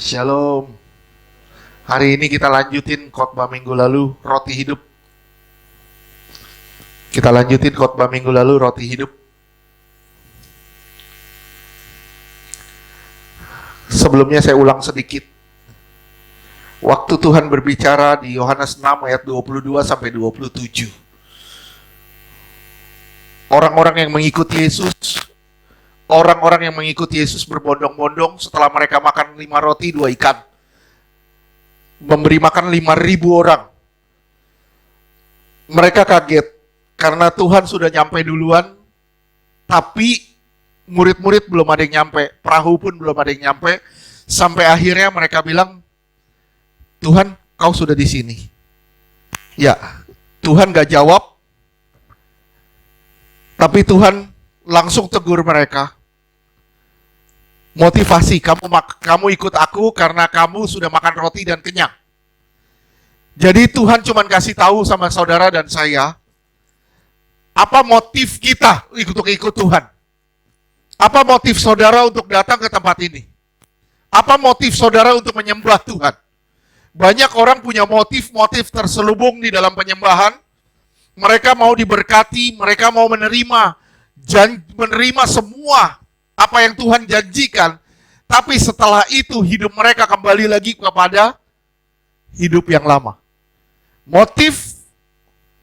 Shalom. Hari ini kita lanjutin khotbah minggu lalu, roti hidup. Kita lanjutin khotbah minggu lalu, roti hidup. Sebelumnya saya ulang sedikit. Waktu Tuhan berbicara di Yohanes 6 ayat 22 sampai 27. Orang-orang yang mengikuti Yesus, orang-orang yang mengikuti Yesus berbondong-bondong setelah mereka makan 5 roti 2 ikan. Memberi makan 5.000 orang. Mereka kaget karena Tuhan sudah nyampe duluan, tapi murid-murid belum ada yang nyampe, perahu pun belum ada yang nyampe, sampai akhirnya mereka bilang, Tuhan, kau sudah di sini. Ya, Tuhan gak jawab, tapi Tuhan langsung tegur mereka. Motivasi, kamu ikut aku karena kamu sudah makan roti dan kenyang. Jadi Tuhan cuma kasih tahu sama saudara dan saya, apa motif kita untuk ikut Tuhan? Apa motif saudara untuk datang ke tempat ini? Apa motif saudara untuk menyembah Tuhan? Banyak orang punya motif-motif terselubung di dalam penyembahan. Mereka mau diberkati, mereka mau menerima semua apa yang Tuhan janjikan, tapi setelah itu hidup mereka kembali lagi kepada hidup yang lama. Motif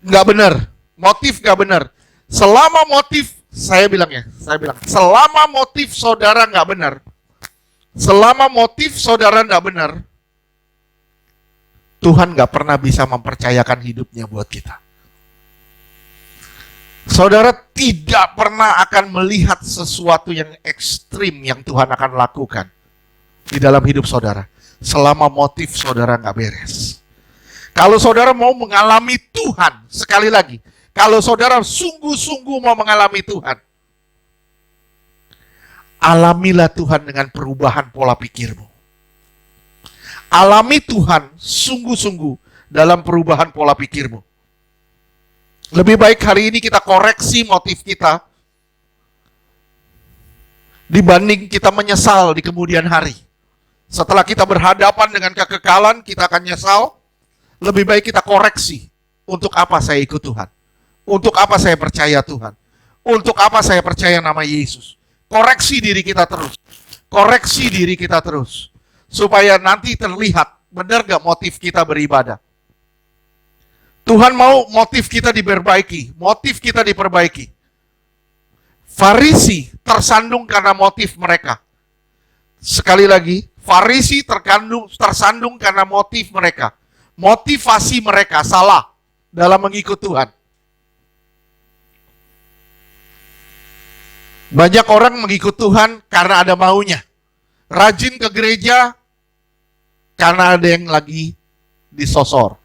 nggak benar. Selama motif, selama motif saudara nggak benar, Tuhan nggak pernah bisa mempercayakan hidupnya buat kita. Saudara tidak pernah akan melihat sesuatu yang ekstrim yang Tuhan akan lakukan di dalam hidup saudara selama motif saudara nggak beres. Kalau saudara mau mengalami Tuhan, sekali lagi, kalau saudara sungguh-sungguh mau mengalami Tuhan, alamilah Tuhan dengan perubahan pola pikirmu. Alami Tuhan sungguh-sungguh dalam perubahan pola pikirmu. Lebih baik hari ini kita koreksi motif kita dibanding kita menyesal di kemudian hari. Setelah kita berhadapan dengan kekekalan, kita akan nyesal. Lebih baik kita koreksi. Untuk apa saya ikut Tuhan? Untuk apa saya percaya Tuhan? Untuk apa saya percaya nama Yesus? Koreksi diri kita terus. Supaya nanti terlihat benar gak motif kita beribadah. Tuhan mau motif kita diperbaiki. Farisi tersandung karena motif mereka. Sekali lagi, Farisi tersandung karena motif mereka. Motivasi mereka salah dalam mengikut Tuhan. Banyak orang mengikut Tuhan karena ada maunya. Rajin ke gereja karena ada yang lagi disosor.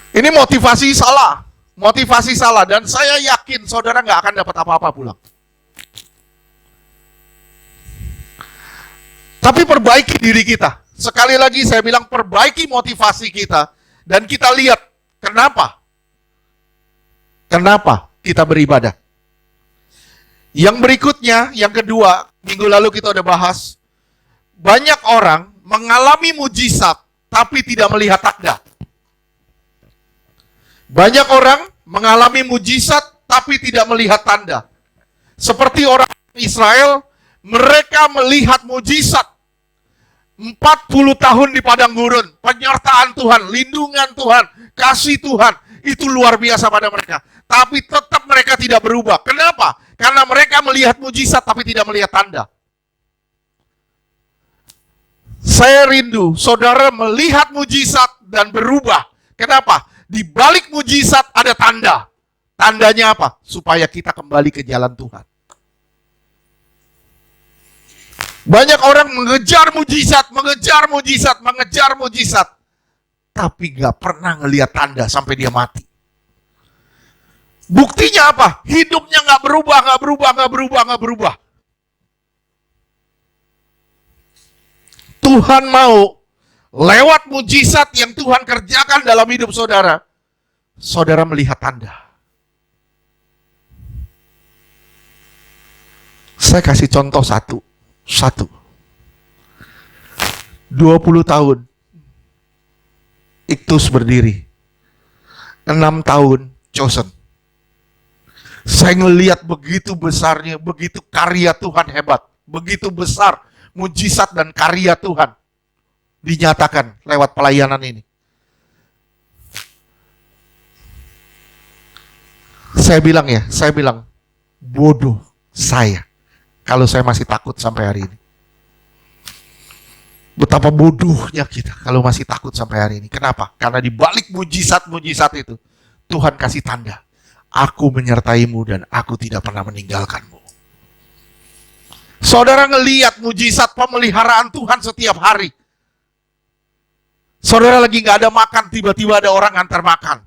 Ini motivasi salah, dan saya yakin saudara nggak akan dapat apa-apa pulang. Tapi perbaiki diri kita. Sekali lagi saya bilang perbaiki motivasi kita, dan kita lihat kenapa kita beribadah. Yang berikutnya, yang kedua, minggu lalu kita udah bahas, banyak orang mengalami mujizat tapi tidak melihat tanda. Banyak orang mengalami mujizat tapi tidak melihat tanda. Seperti orang Israel, mereka melihat mujizat 40 tahun di padang gurun. Penyertaan Tuhan, lindungan Tuhan, kasih Tuhan, itu luar biasa pada mereka. Tapi tetap mereka tidak berubah. Kenapa? Karena mereka melihat mujizat tapi tidak melihat tanda. Saya rindu saudara melihat mujizat dan berubah. Kenapa? Di balik mujizat ada tanda. Tandanya apa? Supaya kita kembali ke jalan Tuhan. Banyak orang mengejar mujizat. Tapi gak pernah ngelihat tanda sampai dia mati. Buktinya apa? Hidupnya gak berubah. Tuhan mau lewat mujizat yang Tuhan kerjakan dalam hidup saudara, saudara melihat tanda. Saya kasih contoh satu. Satu. 20 tahun Iktus berdiri. 6 tahun Chosen. Saya ngelihat begitu besarnya, begitu karya Tuhan hebat. Begitu besar mujizat dan karya Tuhan dinyatakan lewat pelayanan ini. Saya bilang bodoh saya kalau saya masih takut sampai hari ini. Betapa bodohnya kita kalau masih takut sampai hari ini. Kenapa? Karena di balik mujizat-mujizat itu, Tuhan kasih tanda. Aku menyertaimu dan aku tidak pernah meninggalkanmu. Saudara ngelihat mujizat pemeliharaan Tuhan setiap hari. Saudara lagi gak ada makan, tiba-tiba ada orang antar makan.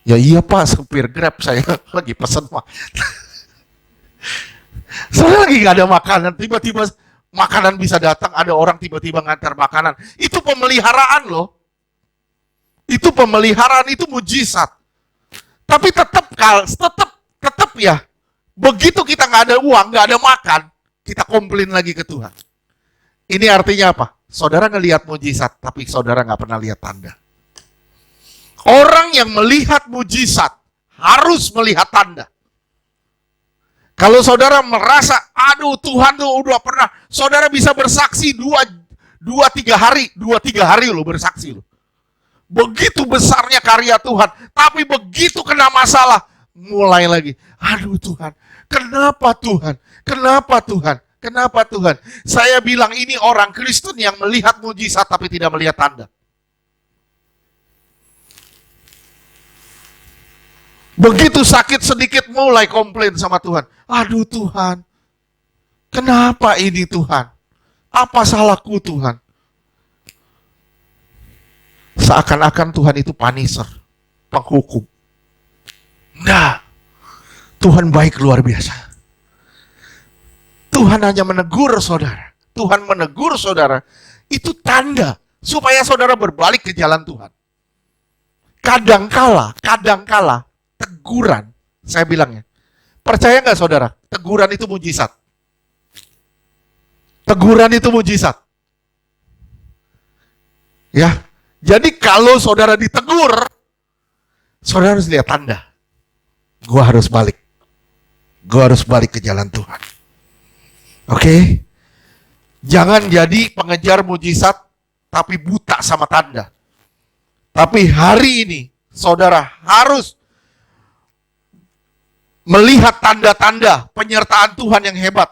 Ya iya Pak, supir Grab saya lagi pesen Pak. Saudara lagi gak ada makanan, tiba-tiba makanan bisa datang, ada orang tiba-tiba ngantar makanan. Itu pemeliharaan loh. Itu pemeliharaan, itu mujizat. Tapi tetap ya, begitu kita nggak ada uang, nggak ada makan, kita komplain lagi ke Tuhan. Ini artinya apa? Saudara ngelihat mujizat, tapi saudara nggak pernah lihat tanda. Orang yang melihat mujizat harus melihat tanda. Kalau saudara merasa, aduh Tuhan tuh udah pernah, saudara bisa bersaksi 2-3 hari loh bersaksi loh. Begitu besarnya karya Tuhan, tapi begitu kena masalah, mulai lagi, aduh Tuhan, kenapa Tuhan, kenapa Tuhan, kenapa Tuhan. Saya bilang ini orang Kristen yang melihat mujizat tapi tidak melihat tanda. Begitu sakit sedikit mulai komplain sama Tuhan. Aduh Tuhan, kenapa ini Tuhan? Apa salahku Tuhan? Seakan-akan Tuhan itu punisher, penghukum. Nah, Tuhan baik luar biasa. Tuhan hanya menegur saudara. Tuhan menegur saudara. Itu tanda supaya saudara berbalik ke jalan Tuhan. Kadangkala teguran, saya bilangnya, percaya nggak saudara? Teguran itu mujizat. Teguran itu mujizat. Ya, jadi kalau saudara ditegur, saudara harus lihat tanda. Gua harus balik. Gua harus balik ke jalan Tuhan. Oke? Jangan jadi pengejar mujizat tapi buta sama tanda. Tapi hari ini saudara harus melihat tanda-tanda penyertaan Tuhan yang hebat.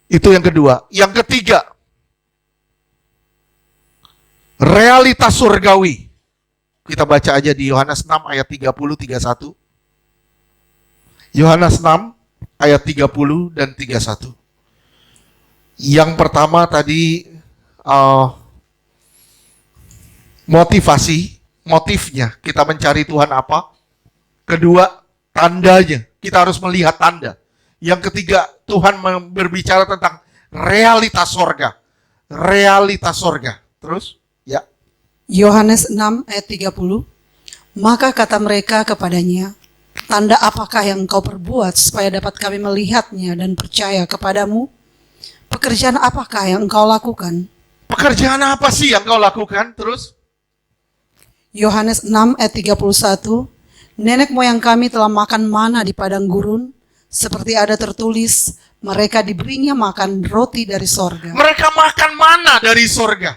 Itu yang kedua. Yang ketiga, realitas surgawi. Kita baca aja di Yohanes 6 ayat 30-31. Yohanes 6 ayat 30 dan 31. Yang pertama tadi motifnya. Kita mencari Tuhan apa? Kedua, tandanya. Kita harus melihat tanda. Yang ketiga, Tuhan berbicara tentang realitas sorga. Realitas sorga. Terus, ya. Yohanes 6 ayat 30. Maka kata mereka kepadanya, tanda apakah yang engkau perbuat supaya dapat kami melihatnya dan percaya kepadamu? Pekerjaan apakah yang engkau lakukan? Pekerjaan apa sih yang engkau lakukan? Terus. Yohanes 6 ayat 31. Nenek moyang kami telah makan mana di padang gurun, seperti ada tertulis, mereka diberinya makan roti dari sorga. Mereka makan mana dari sorga.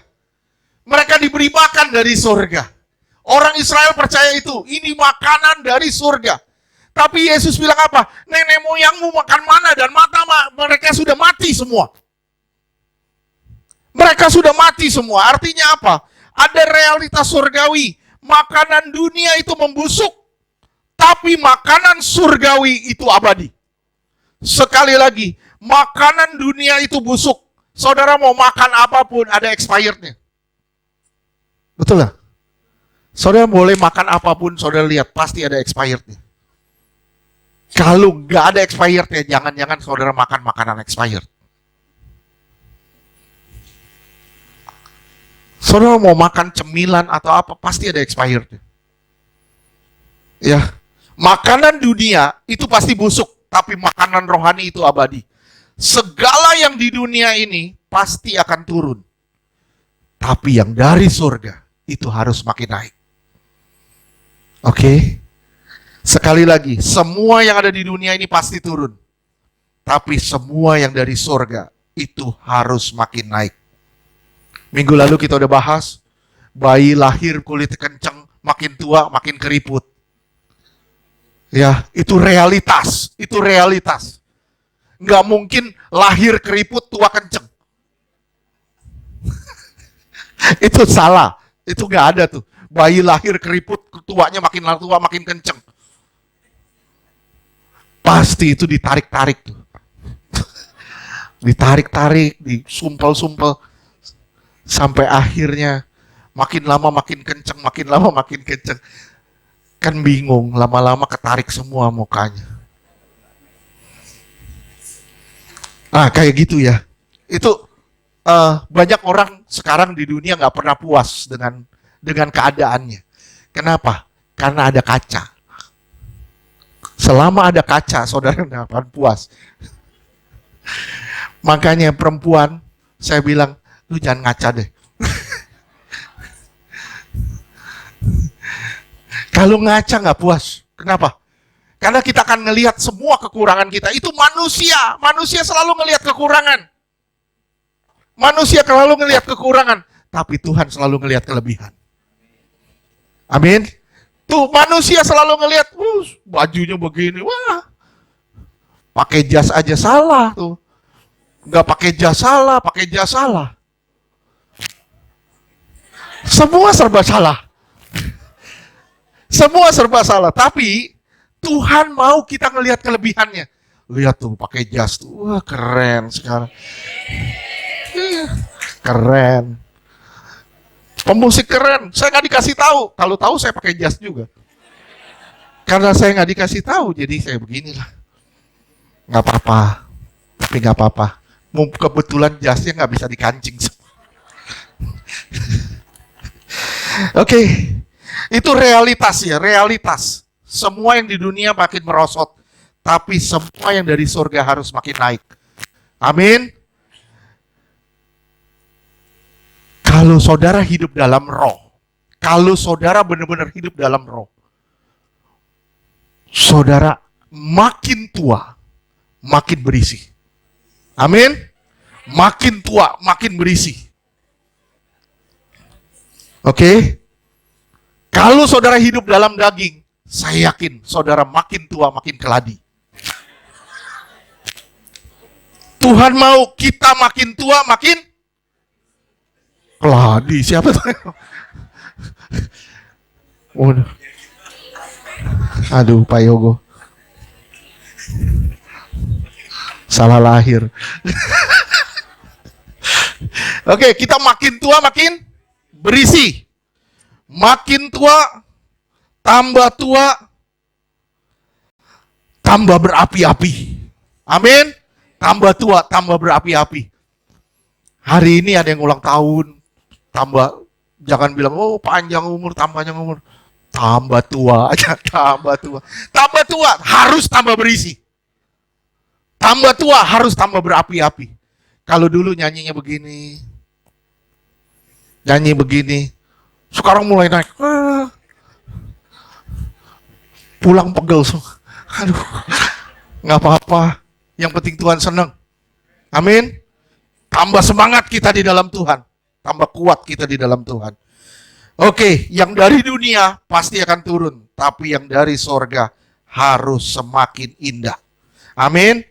Mereka diberi makan dari sorga. Orang Israel percaya itu, ini makanan dari sorga. Tapi Yesus bilang apa? Nenek moyangmu makan mana dan mereka sudah mati semua. Mereka sudah mati semua. Artinya apa? Ada realitas surgawi. Makanan dunia itu membusuk. Tapi makanan surgawi itu abadi. Sekali lagi, makanan dunia itu busuk. Saudara mau makan apapun ada expirednya. Betul lah? Saudara boleh makan apapun, saudara lihat pasti ada expirednya. Kalau nggak ada expirednya, jangan-jangan saudara makan makanan expired. Saudara mau makan cemilan atau apa, pasti ada expirednya. Ya, makanan dunia itu pasti busuk, tapi makanan rohani itu abadi. Segala yang di dunia ini pasti akan turun. Tapi yang dari surga itu harus makin naik. Oke? Sekali lagi, semua yang ada di dunia ini pasti turun. Tapi semua yang dari surga itu harus makin naik. Minggu lalu kita udah bahas, bayi lahir kulit kenceng, makin tua makin keriput. Ya, itu realitas, itu realitas. Nggak mungkin lahir keriput tua kenceng. Itu salah, itu nggak ada tuh. Bayi lahir keriput, tuanya makin tua makin kenceng. Pasti itu ditarik-tarik tuh. Ditarik-tarik, disumpel-sumpel. Sampai akhirnya makin lama makin kenceng, makin lama makin kenceng. Kan bingung, lama-lama ketarik semua mukanya. Kayak gitu ya. Itu banyak orang sekarang di dunia nggak pernah puas dengan keadaannya. Kenapa? Karena ada kaca. Selama ada kaca, saudara nggak akan puas. Makanya perempuan, saya bilang, lu jangan ngaca deh. Kalau ngaca nggak puas. Kenapa? Karena kita akan ngelihat semua kekurangan kita. Itu manusia. Manusia selalu ngelihat kekurangan. Manusia selalu ngelihat kekurangan. Tapi Tuhan selalu ngelihat kelebihan. Amin. Tuh manusia selalu ngelihat, bajunya begini. Wah, pakai jas aja salah tuh. Nggak pakai jas salah, pakai jas salah. Semua serba salah. Semua serba salah. Tapi Tuhan mau kita ngelihat kelebihannya. Lihat tuh pakai jas tuh. Wah, keren sekarang. Keren. Pemusik keren. Saya nggak dikasih tahu. Kalau tahu saya pakai jas juga. Karena saya nggak dikasih tahu, jadi saya beginilah. Nggak apa-apa. Tapi nggak apa-apa. Kebetulan jasnya nggak bisa dikancing. Oke. Itu realitas ya, realitas. Semua yang di dunia makin merosot. Tapi semua yang dari surga harus makin naik. Amin. Kalau saudara hidup dalam roh, kalau saudara benar-benar hidup dalam roh, saudara makin tua, makin berisi. Amin. Makin tua, makin berisi. Oke. Kalau saudara hidup dalam daging, saya yakin saudara makin tua, makin keladi. Tuhan mau kita makin tua, makin keladi. Siapa tuh? Aduh, Pak Yogo. Salah lahir. Oke, kita makin tua, makin berisi. Makin tua, tambah berapi-api. Amin. Tambah tua, tambah berapi-api. Hari ini ada yang ulang tahun, tambah, jangan bilang, panjang umur, tambah tua aja, tambah tua. Tambah tua, harus tambah berisi. Tambah tua, harus tambah berapi-api. Kalau dulu nyanyi begini, sekarang mulai naik. Pulang pegel semua. Aduh, nggak apa-apa. Yang penting Tuhan senang. Amin. Tambah semangat kita di dalam Tuhan. Tambah kuat kita di dalam Tuhan. Oke, yang dari dunia pasti akan turun. Tapi yang dari sorga harus semakin indah. Amin.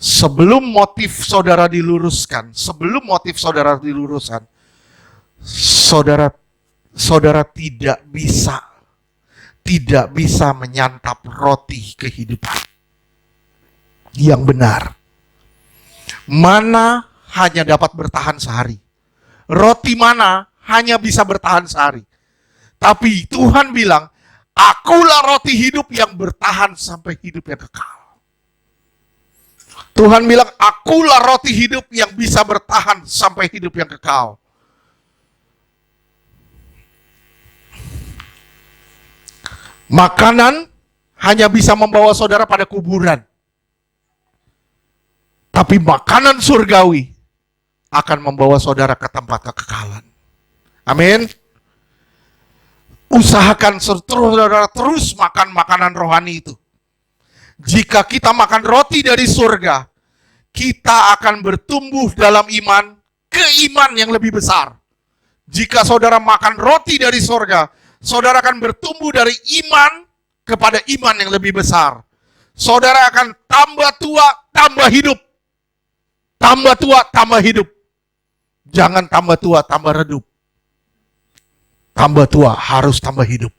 Sebelum motif saudara diluruskan, saudara tidak bisa menyantap roti kehidupan yang benar. Mana hanya dapat bertahan sehari. Roti mana hanya bisa bertahan sehari. Tapi Tuhan bilang, akulah roti hidup yang bertahan sampai hidup yang kekal. Tuhan bilang, akulah roti hidup yang bisa bertahan sampai hidup yang kekal. Makanan hanya bisa membawa saudara pada kuburan. Tapi makanan surgawi akan membawa saudara ke tempat kekekalan. Amin. Usahakan saudara terus makan makanan rohani itu. Jika kita makan roti dari surga, kita akan bertumbuh dalam iman ke iman yang lebih besar. Jika saudara makan roti dari surga, saudara akan bertumbuh dari iman kepada iman yang lebih besar. Saudara akan tambah tua, tambah hidup. Tambah tua, tambah hidup. Jangan tambah tua, tambah redup. Tambah tua, harus tambah hidup.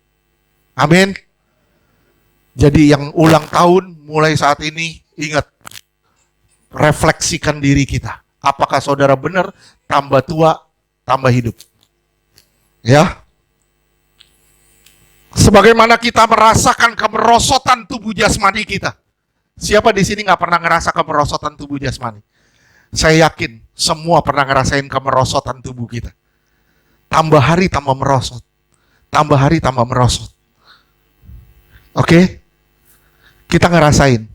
Amin. Jadi yang ulang tahun mulai saat ini, ingat, refleksikan diri kita. Apakah saudara benar tambah tua, tambah hidup? Ya. Sebagaimana kita merasakan kemerosotan tubuh jasmani kita. Siapa di sini nggak pernah ngerasa kemerosotan tubuh jasmani? Saya yakin semua pernah ngerasain kemerosotan tubuh kita. Tambah hari tambah merosot. Tambah hari tambah merosot. Oke? Kita ngerasain.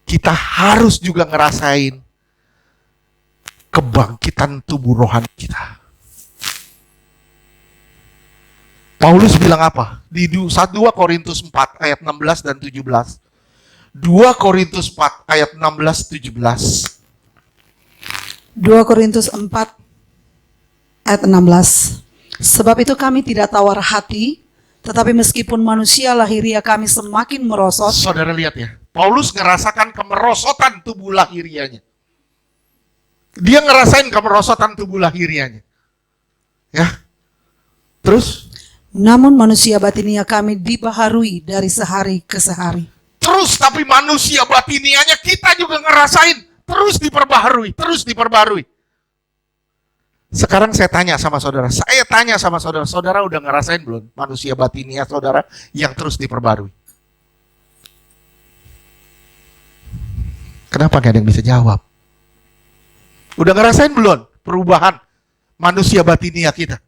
Kita harus juga ngerasain kebangkitan tubuh rohani kita. Paulus bilang apa? Di 1 Korintus 4 ayat 16 dan 17. 2 Korintus 4 ayat 16 17. 2 Korintus 4 ayat 16. Sebab itu kami tidak tawar hati, tetapi meskipun manusia lahiriah kami semakin merosot. Saudara lihat ya, Paulus ngerasakan kemerosotan tubuh lahiriahnya. Dia ngerasain kemerosotan tubuh lahiriahnya. Ya. Terus? Namun manusia batiniah kami dibaharui dari sehari ke sehari. Terus tapi manusia batiniahnya kita juga ngerasain terus diperbaharui, terus diperbaharui. Sekarang saya tanya sama saudara, saudara udah ngerasain belum manusia batiniah saudara yang terus diperbarui? Kenapa gak ada yang bisa jawab? Udah ngerasain belum perubahan manusia batiniah kita?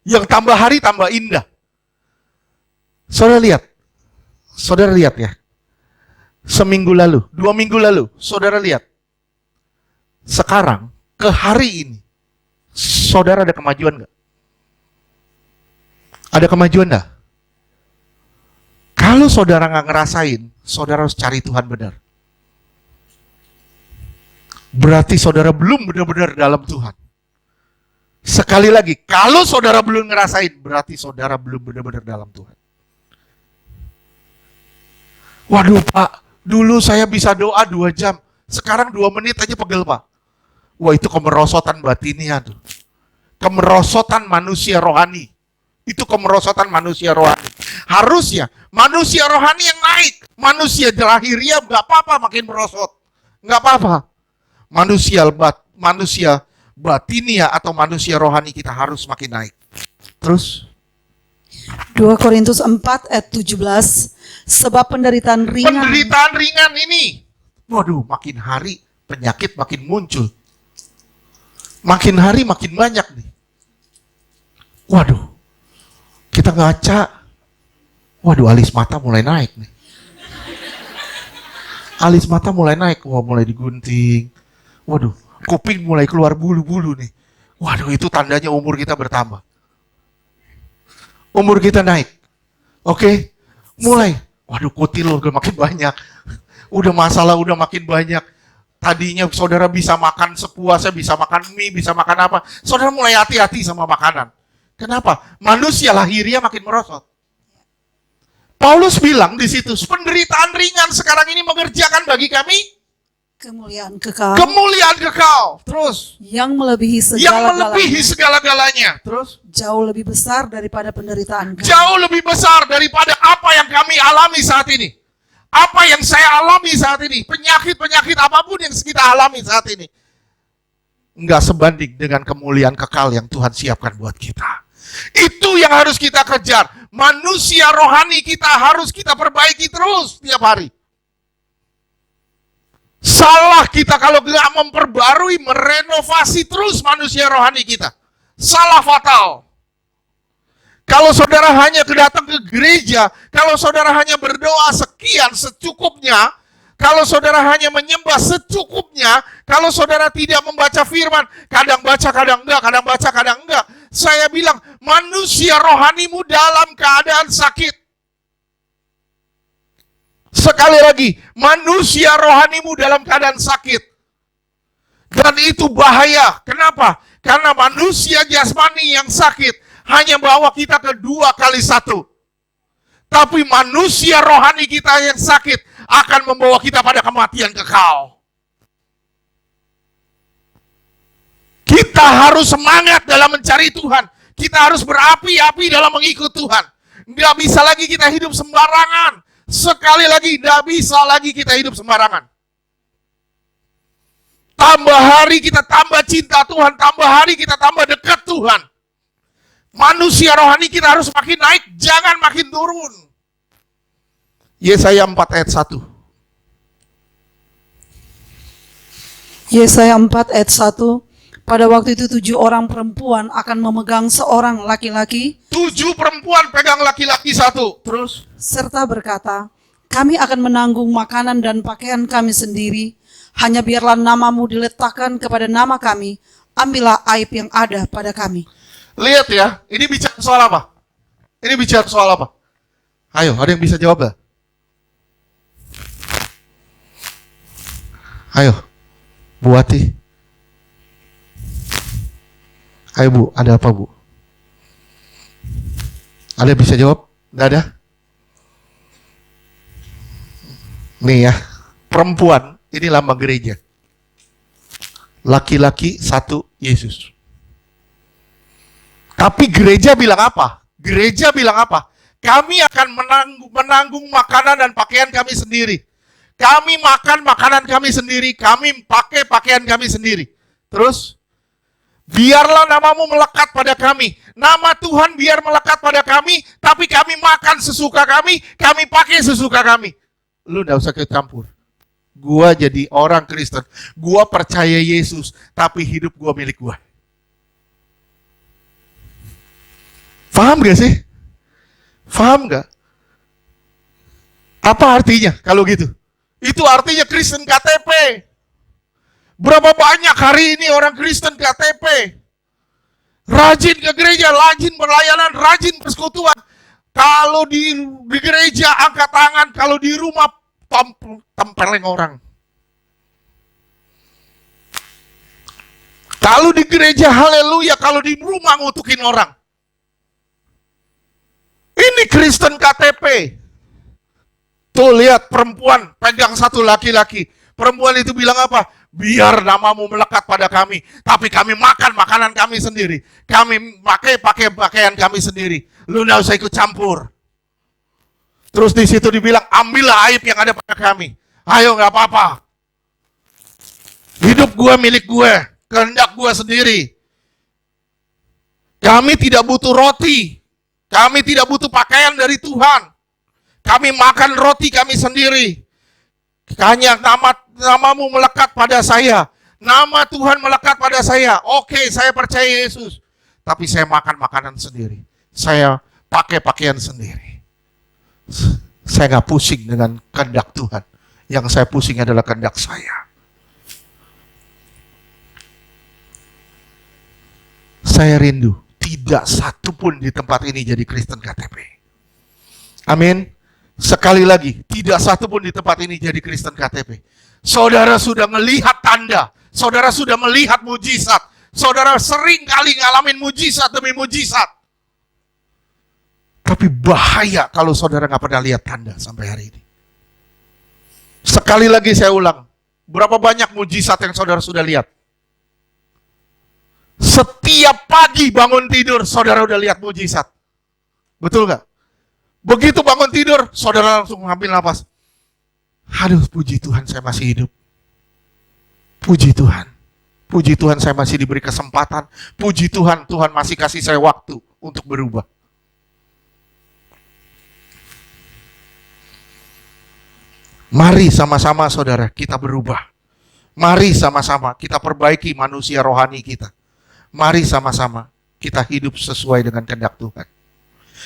Yang tambah hari tambah indah. Saudara lihat ya. Seminggu lalu, 2 minggu lalu, saudara lihat. Sekarang, ke hari ini, saudara ada kemajuan nggak? Ada kemajuan nggak? Kalau saudara nggak ngerasain, saudara harus cari Tuhan benar. Berarti saudara belum benar-benar dalam Tuhan. Sekali lagi, kalau saudara belum ngerasain, berarti saudara belum benar-benar dalam Tuhan. Waduh Pak, dulu saya bisa doa 2 jam, sekarang 2 menit aja pegel Pak. Wah itu kemerosotan batiniah tuh. Kemerosotan manusia rohani. Itu kemerosotan manusia rohani. Harusnya manusia rohani yang naik. Manusia lahiriah nggak apa-apa makin merosot. Nggak apa-apa. Manusia batiniah atau manusia rohani kita harus makin naik. Terus? 2 Korintus 4 ayat 17. Sebab penderitaan ringan ini. Waduh, makin hari penyakit makin muncul. Makin hari makin banyak nih. Waduh, kita ngaca. Waduh, alis mata mulai naik nih. Alis mata mulai naik. Wah, mulai digunting. Waduh, kuping mulai keluar bulu-bulu nih. Waduh, itu tandanya umur kita bertambah. Umur kita naik. Oke, mulai. Waduh, kutil udah makin banyak. Udah masalah udah makin banyak. Tadinya saudara bisa makan sepuasnya, bisa makan mie, bisa makan apa. Saudara mulai hati-hati sama makanan. Kenapa? Manusia lahiriah makin merosot. Paulus bilang di situ, penderitaan ringan sekarang ini mengerjakan bagi kami kemuliaan kekal. Kemuliaan kekal. Terus yang melebihi segala-galanya. Terus jauh lebih besar daripada penderitaan kami. Jauh lebih besar daripada apa yang kami alami saat ini. Apa yang saya alami saat ini, penyakit-penyakit apapun yang kita alami saat ini, enggak sebanding dengan kemuliaan kekal yang Tuhan siapkan buat kita. Itu yang harus kita kejar. Manusia rohani kita harus kita perbaiki terus tiap hari. Salah kita kalau nggak memperbarui, merenovasi terus manusia rohani kita. Salah fatal. Kalau saudara hanya datang ke gereja, kalau saudara hanya berdoa sekian secukupnya, Kalau saudara hanya menyembah secukupnya, kalau saudara tidak membaca firman, kadang baca, kadang enggak, kadang baca, kadang enggak. Saya bilang, manusia rohanimu dalam keadaan sakit. Sekali lagi, manusia rohanimu dalam keadaan sakit. Dan itu bahaya. Kenapa? Karena manusia jasmani yang sakit hanya bawa kita ke 2x1. Tapi manusia rohani kita yang sakit akan membawa kita pada kematian kekal. Kita harus semangat dalam mencari Tuhan. Kita harus berapi-api dalam mengikut Tuhan. Nggak bisa lagi kita hidup sembarangan. Sekali lagi, nggak bisa lagi kita hidup sembarangan. Tambah hari kita tambah cinta Tuhan, tambah hari kita tambah dekat Tuhan. Manusia rohani kita harus makin naik, jangan makin turun. Yesaya 4 ayat 1. Yesaya 4 ayat 1. Pada waktu itu 7 orang perempuan akan memegang seorang laki-laki. 7 perempuan pegang laki-laki 1. Terus? Serta berkata, kami akan menanggung makanan dan pakaian kami sendiri. Hanya biarlah namamu diletakkan kepada nama kami. Ambillah aib yang ada pada kami. Lihat ya, ini bicara soal apa? Ini bicara soal apa? Ayo, ada yang bisa jawab gak? Ayo, Bu Wati. Ayo Bu, ada apa Bu? Ada yang bisa jawab? Nggak ada? Nih ya, perempuan ini lambang gereja. Laki-laki 1 Yesus. Tapi gereja bilang apa? Gereja bilang apa? Kami akan menanggung makanan dan pakaian kami sendiri. Kami makan makanan kami sendiri. Kami pakai pakaian kami sendiri. Terus? Biarlah namamu melekat pada kami. Nama Tuhan biar melekat pada kami, tapi kami makan sesuka kami pakai sesuka kami. Lu gak usah kecampur. Gua jadi orang Kristen, gua percaya Yesus, tapi hidup gua milik gua. Paham gak sih? Paham gak? Apa artinya kalau gitu? Itu artinya Kristen KTP. Berapa banyak hari ini orang Kristen KTP? Rajin ke gereja, rajin berlayanan, rajin persekutuan. Kalau di gereja angkat tangan, kalau di rumah tempeleng orang. Kalau di gereja haleluya, kalau di rumah ngutukin orang. Ini Kristen KTP. Tuh lihat perempuan pegang 1 laki-laki. Perempuan itu bilang apa? Biar namamu melekat pada kami, tapi kami makan makanan kami sendiri. Kami pakai pakaian kami sendiri. Lu nggak usah ikut campur. Terus di situ dibilang, ambillah aib yang ada pada kami. Ayo, nggak apa-apa. Hidup gue milik gue, kehendak gue sendiri. Kami tidak butuh roti. Kami tidak butuh pakaian dari Tuhan. Kami makan roti kami sendiri. Hanya namamu melekat pada saya. Nama Tuhan melekat pada saya. Oke, saya percaya Yesus. Tapi saya makan makanan sendiri. Saya pakai pakaian sendiri. Saya gak pusing dengan kehendak Tuhan. Yang saya pusing adalah kehendak saya. Saya rindu. Tidak satu pun di tempat ini jadi Kristen KTP. Amin. Sekali lagi, tidak satu pun di tempat ini jadi Kristen KTP. Saudara sudah melihat tanda, saudara sudah melihat mujizat, saudara sering kali ngalamin mujizat demi mujizat. Tapi bahaya kalau saudara nggak pernah lihat tanda sampai hari ini. Sekali lagi saya ulang, berapa banyak mujizat yang saudara sudah lihat? Setiap pagi bangun tidur, saudara udah lihat mujizat. Betul nggak? Begitu bangun tidur, saudara langsung mengambil napas. Aduh, puji Tuhan saya masih hidup. Puji Tuhan. Puji Tuhan saya masih diberi kesempatan. Puji Tuhan, Tuhan masih kasih saya waktu untuk berubah. Mari sama-sama saudara kita berubah. Mari sama-sama kita perbaiki manusia rohani kita. Mari sama-sama kita hidup sesuai dengan kehendak Tuhan.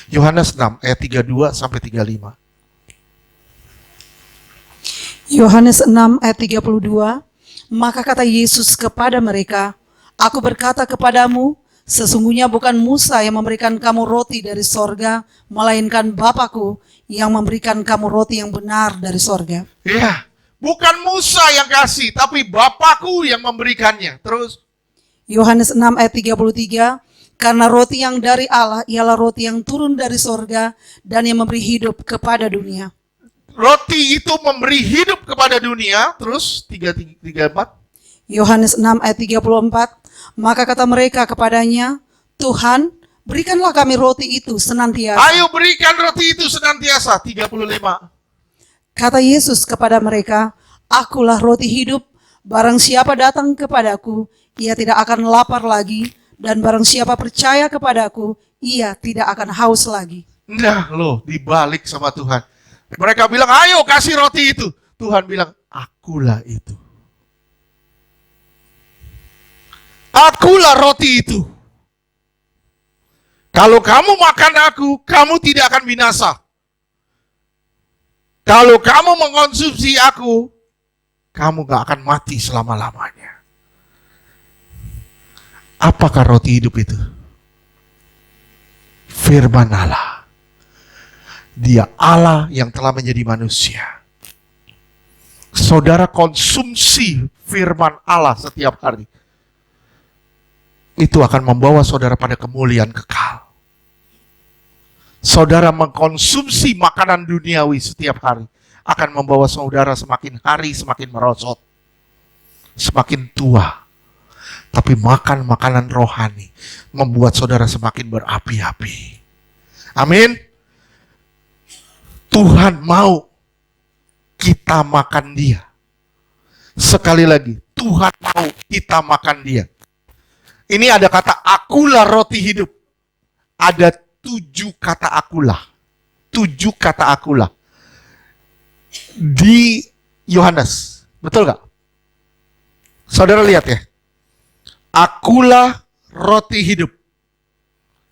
Yohanes 6 ayat 32 sampai 35. Yohanes 6 ayat 32, maka kata Yesus kepada mereka, aku berkata kepadamu, sesungguhnya bukan Musa yang memberikan kamu roti dari sorga, melainkan Bapakku yang memberikan kamu roti yang benar dari sorga. Ya, bukan Musa yang kasih, tapi Bapakku yang memberikannya. Terus, Yohanes 6 ayat 33, karena roti yang dari Allah ialah roti yang turun dari sorga dan yang memberi hidup kepada dunia. roti itu memberi hidup kepada dunia. Terus, 3:34. Yohanes 6 ayat 34, maka kata mereka kepadanya, Tuhan, berikanlah kami roti itu senantiasa. Ayo berikan roti itu senantiasa. 35. Kata Yesus kepada mereka, akulah roti hidup, barang siapa datang kepadaku, ia tidak akan lapar lagi, dan barang siapa percaya kepadaku, ia tidak akan haus lagi. Nah loh, dibalik sama Tuhan. Mereka bilang, ayo kasih roti itu. Tuhan bilang, akulah itu. Akulah roti itu. Kalau kamu makan aku, kamu tidak akan binasa. Kalau kamu mengkonsumsi aku, kamu gak akan mati selama-lamanya. Apakah roti hidup itu? Firman Allah. Dia Allah yang telah menjadi manusia. Saudara konsumsi firman Allah setiap hari. Itu akan membawa saudara pada kemuliaan kekal. Saudara mengkonsumsi makanan duniawi setiap hari akan membawa saudara semakin hari semakin merosot. Semakin tua. Tapi makan makanan rohani membuat saudara semakin berapi-api. Amin. Tuhan mau kita makan Dia. Sekali lagi, Tuhan mau kita makan Dia. Ini ada kata akulah roti hidup. Ada 7 kata akulah. 7 kata akulah. Di Yohanes. Betul gak? Saudara lihat ya. Akulah roti hidup.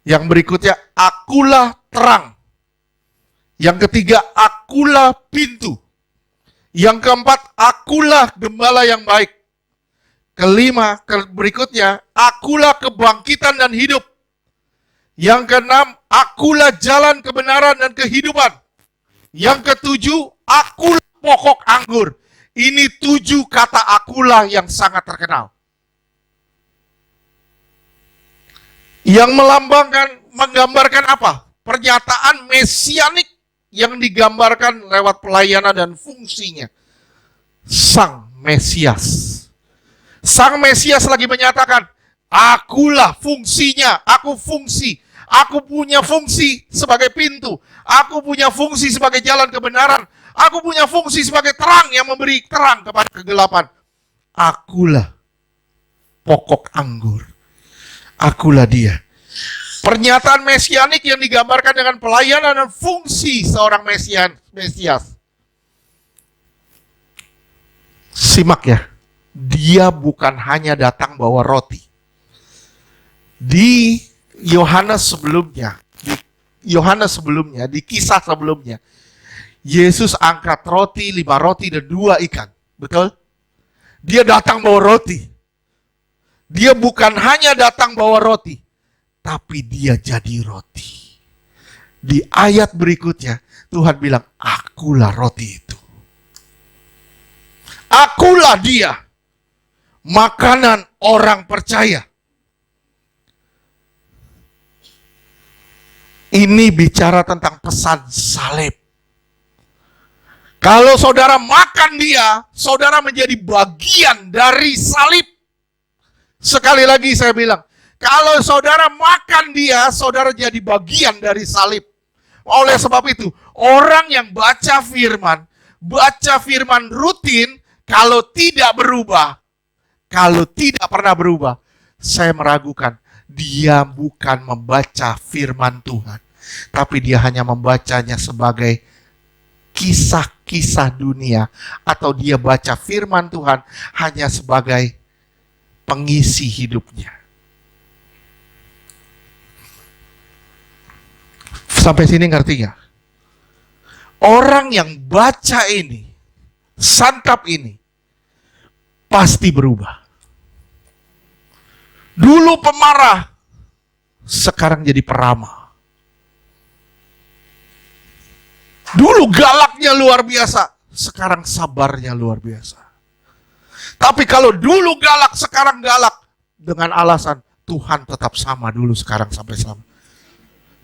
Yang berikutnya, akulah terang. Yang ketiga, akulah pintu. Yang keempat, akulah gembala yang baik. Kelima, berikutnya, akulah kebangkitan dan hidup. Yang keenam, akulah jalan kebenaran dan kehidupan. Yang ketujuh, akulah pokok anggur. Ini 7 kata akulah yang sangat terkenal. Yang menggambarkan apa? Pernyataan mesianik yang digambarkan lewat pelayanan dan fungsinya. Sang Mesias. Sang Mesias lagi menyatakan, akulah fungsinya, aku fungsi. Aku punya fungsi sebagai pintu. Aku punya fungsi sebagai jalan kebenaran. Aku punya fungsi sebagai terang yang memberi terang kepada kegelapan. Akulah pokok anggur. Akulah dia. Pernyataan mesianik yang digambarkan dengan pelayanan dan fungsi seorang Mesias. Simak ya. Dia bukan hanya datang bawa roti. Di Yohanes sebelumnya, di kisah sebelumnya, Yesus angkat roti, 5 roti dan 2 ikan. Betul? Dia datang bawa roti. Dia bukan hanya datang bawa roti, tapi dia jadi roti. Di ayat berikutnya, Tuhan bilang, akulah roti itu. Akulah dia. Makanan orang percaya. Ini bicara tentang pesan salib. Kalau saudara makan dia, saudara menjadi bagian dari salib. Sekali lagi saya bilang, kalau saudara makan dia, saudara jadi bagian dari salib. Oleh sebab itu, orang yang baca firman rutin, kalau tidak berubah, kalau tidak pernah berubah, saya meragukan, dia bukan membaca firman Tuhan. Tapi dia hanya membacanya sebagai kisah-kisah dunia. Atau dia baca firman Tuhan hanya sebagai pengisi hidupnya. Sampai sini ngerti gak? Orang yang baca ini santap ini pasti berubah. Dulu pemarah, sekarang jadi peramah. Dulu galaknya luar biasa, sekarang sabarnya luar biasa. Tapi kalau dulu galak, sekarang galak, dengan alasan Tuhan tetap sama dulu, sekarang, sampai selama.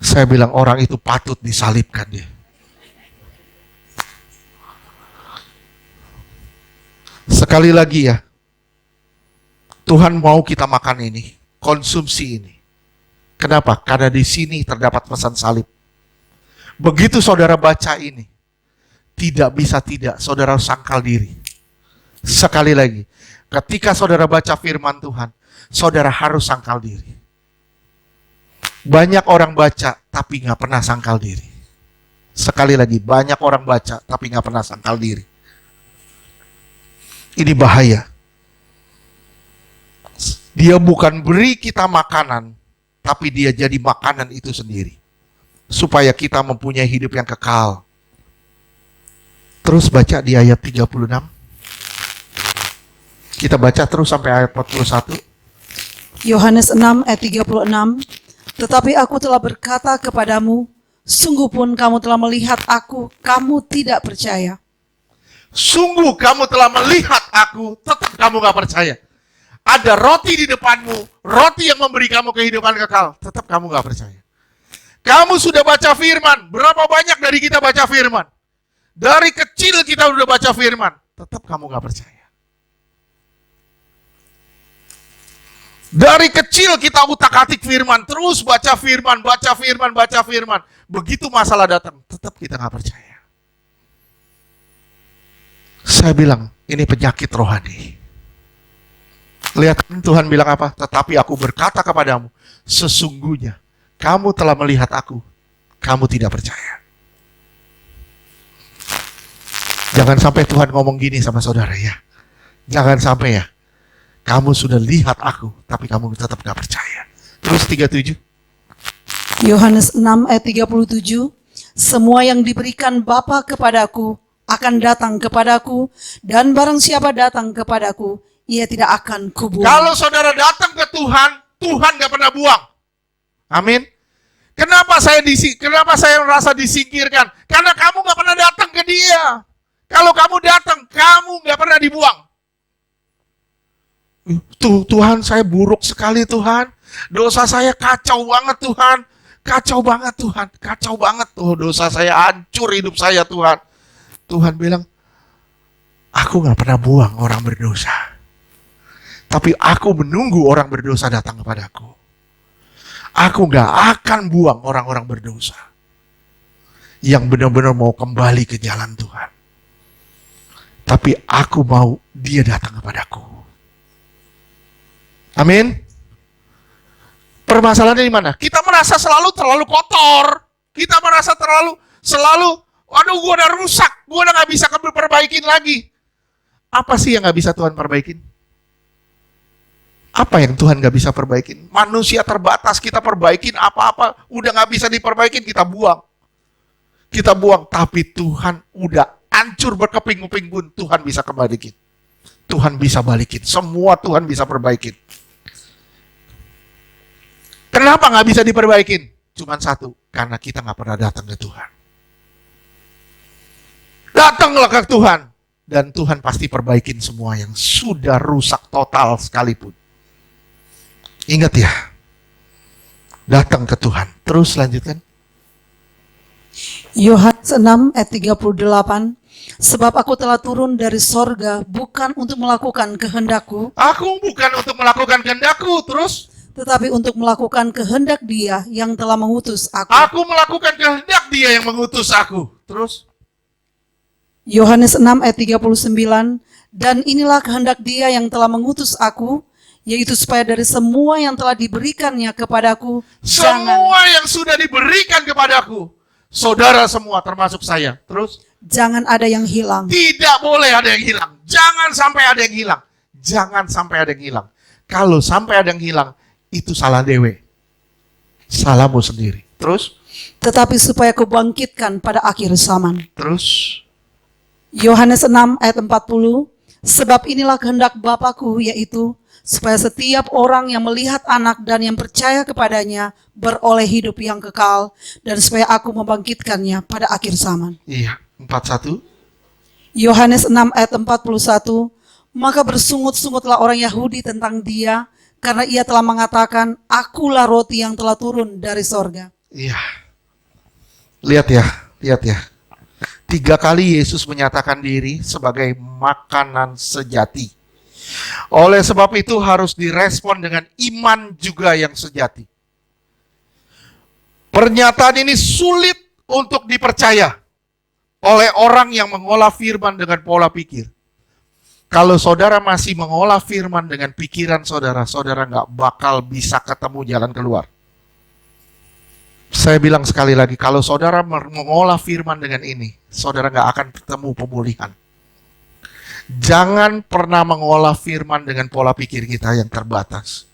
Saya bilang orang itu patut disalibkan dia. Sekali lagi ya, Tuhan mau kita makan ini, konsumsi ini. Kenapa? Karena di sini terdapat pesan salib. Begitu saudara baca ini, tidak bisa tidak, saudara sangkal diri. Sekali lagi, ketika saudara baca firman Tuhan, saudara harus sangkal diri. Banyak orang baca, tapi nggak pernah sangkal diri. Sekali lagi, banyak orang baca, tapi nggak pernah sangkal diri. Ini bahaya. Dia bukan beri kita makanan, tapi dia jadi makanan itu sendiri. Supaya kita mempunyai hidup yang kekal. Terus baca di ayat 36. Kita baca terus sampai ayat 41. Yohanes 6 ayat 36. Tetapi aku telah berkata kepadamu, sungguh pun kamu telah melihat aku, kamu tidak percaya. Sungguh kamu telah melihat aku, tetap kamu gak percaya. Ada roti di depanmu, roti yang memberi kamu kehidupan kekal, tetap kamu gak percaya. Kamu sudah baca firman, berapa banyak dari kita baca firman? Dari kecil kita sudah baca firman, tetap kamu gak percaya. Dari kecil kita utak-atik firman, terus baca firman, baca firman, baca firman. Begitu masalah datang, tetap kita gak percaya. Saya bilang, ini penyakit rohani. Lihat Tuhan bilang apa? Tetapi aku berkata kepadamu, sesungguhnya kamu telah melihat aku, kamu tidak percaya. Jangan sampai Tuhan ngomong gini sama saudara ya. Jangan sampai ya. Kamu sudah lihat aku, tapi kamu tetap gak percaya. Terus 37. Yohanes 6 ayat 37. Semua yang diberikan Bapa kepadaku akan datang kepadaku, dan barang siapa datang kepadaku, ia tidak akan kubuang. Kalau saudara datang ke Tuhan, Tuhan gak pernah buang. Amin. Kenapa saya merasa disingkirkan? Karena kamu gak pernah datang ke Dia. Kalau kamu datang, kamu gak pernah dibuang. Tuhan, saya buruk sekali Tuhan. Dosa saya kacau banget Tuhan. Kacau banget Tuhan. Kacau banget tuh, dosa saya hancur hidup saya Tuhan. Tuhan bilang, aku gak pernah buang orang berdosa. Tapi aku menunggu orang berdosa datang kepadaku. Aku gak akan buang orang-orang berdosa. Yang benar-benar mau kembali ke jalan Tuhan. Tapi aku mau dia datang kepadaku. Amin. Permasalahannya di mana? Kita merasa terlalu kotor. Kita merasa selalu, aduh gue udah rusak, gue udah gak bisa perbaikin lagi. Apa sih yang gak bisa Tuhan perbaikin? Apa yang Tuhan gak bisa perbaikin? Manusia terbatas, kita perbaikin apa-apa, udah gak bisa diperbaikin, kita buang. Kita buang, tapi Tuhan udah hancur berkeping-keping pun, Tuhan bisa kembalikin. Tuhan bisa balikin, semua Tuhan bisa perbaikin. Kenapa gak bisa diperbaikin? Cuman satu, karena kita gak pernah datang ke Tuhan. Datanglah ke Tuhan, dan Tuhan pasti perbaikin semua yang sudah rusak total sekalipun. Ingat ya, datang ke Tuhan. Terus lanjutkan. Yohanes 6 ayat 38. Sebab aku telah turun dari sorga bukan untuk melakukan kehendakku. Aku bukan untuk melakukan kehendakku. Terus? Tetapi untuk melakukan kehendak Dia yang telah mengutus aku. Aku melakukan kehendak Dia yang mengutus aku. Terus? Yohanes 6 ayat 39. Dan inilah kehendak Dia yang telah mengutus aku, yaitu supaya dari semua yang telah diberikannya kepadaku, semua yang sudah diberikan kepadaku, saudara semua termasuk saya. Terus? Jangan ada yang hilang. Tidak boleh ada yang hilang. Jangan sampai ada yang hilang. Jangan sampai ada yang hilang. Kalau sampai ada yang hilang, itu salah dewe. Salahmu sendiri. Terus? Tetapi supaya kubangkitkan pada akhir zaman. Terus? Yohanes 6 ayat 40, sebab inilah kehendak Bapa-Ku, yaitu supaya setiap orang yang melihat anak dan yang percaya kepadanya beroleh hidup yang kekal, dan supaya aku membangkitkannya pada akhir zaman. Iya, 41. Yohanes 6 ayat 41, maka bersungut-sungutlah orang Yahudi tentang dia, karena ia telah mengatakan, akulah roti yang telah turun dari sorga. Iya. Lihat ya. 3 kali Yesus menyatakan diri sebagai makanan sejati. Oleh sebab itu harus direspon dengan iman juga yang sejati. Pernyataan ini sulit untuk dipercaya oleh orang yang mengolah firman dengan pola pikir. Kalau saudara masih mengolah firman dengan pikiran saudara, saudara nggak bakal bisa ketemu jalan keluar. Saya bilang sekali lagi, kalau saudara mengolah firman dengan ini, saudara nggak akan ketemu pemulihan. Jangan pernah mengolah firman dengan pola pikir kita yang terbatas.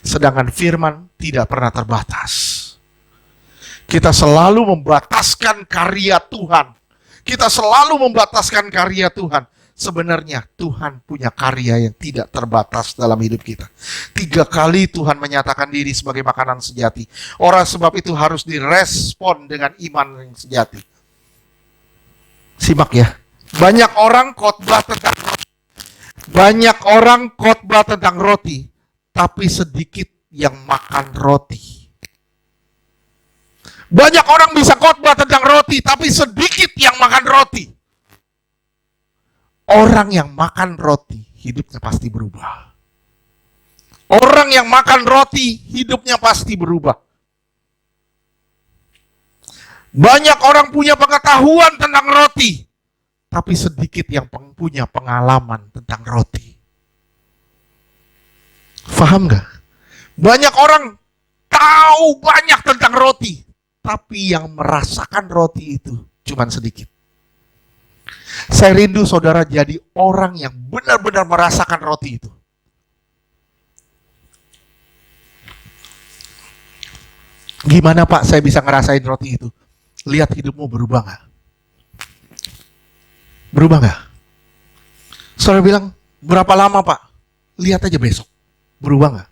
Sedangkan firman tidak pernah terbatas. Kita selalu membataskan karya Tuhan. Kita selalu membataskan karya Tuhan. Sebenarnya Tuhan punya karya yang tidak terbatas dalam hidup kita. 3 kali Tuhan menyatakan diri sebagai makanan sejati. Oleh sebab itu harus direspon dengan iman yang sejati. Simak ya. Banyak orang khotbah tentang roti, tapi sedikit yang makan roti. Banyak orang bisa khotbah tentang roti, tapi sedikit yang makan roti. Orang yang makan roti, hidupnya pasti berubah. Orang yang makan roti, hidupnya pasti berubah. Banyak orang punya pengetahuan tentang roti, tapi sedikit yang punya pengalaman tentang roti. Paham gak? Banyak orang tahu banyak tentang roti, tapi yang merasakan roti itu cuma sedikit. Saya rindu saudara jadi orang yang benar-benar merasakan roti itu. Gimana Pak saya bisa ngerasain roti itu? Lihat hidupmu berubah gak? Berubah gak? Saudara bilang, berapa lama Pak? Lihat aja besok. Berubah gak?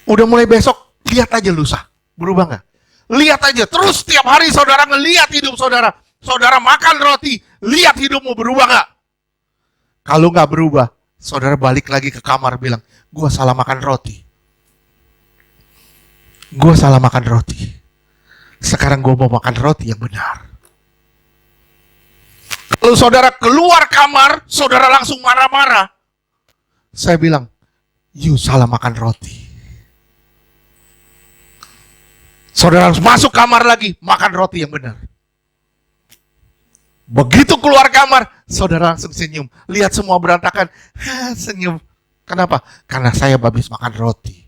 Udah mulai besok, lihat aja lusa. Berubah gak? Lihat aja, terus setiap hari saudara ngelihat hidup saudara. Saudara makan roti, lihat hidupmu berubah gak? Kalau gak berubah, saudara balik lagi ke kamar bilang, gua salah makan roti. Gua salah makan roti. Sekarang gua mau makan roti yang benar. Kalau saudara keluar kamar, saudara langsung marah-marah. Saya bilang, you salah makan roti. Saudara harus masuk kamar lagi, makan roti yang benar. Begitu keluar kamar, saudara langsung senyum. Lihat semua berantakan, senyum. Kenapa? Karena saya habis makan roti.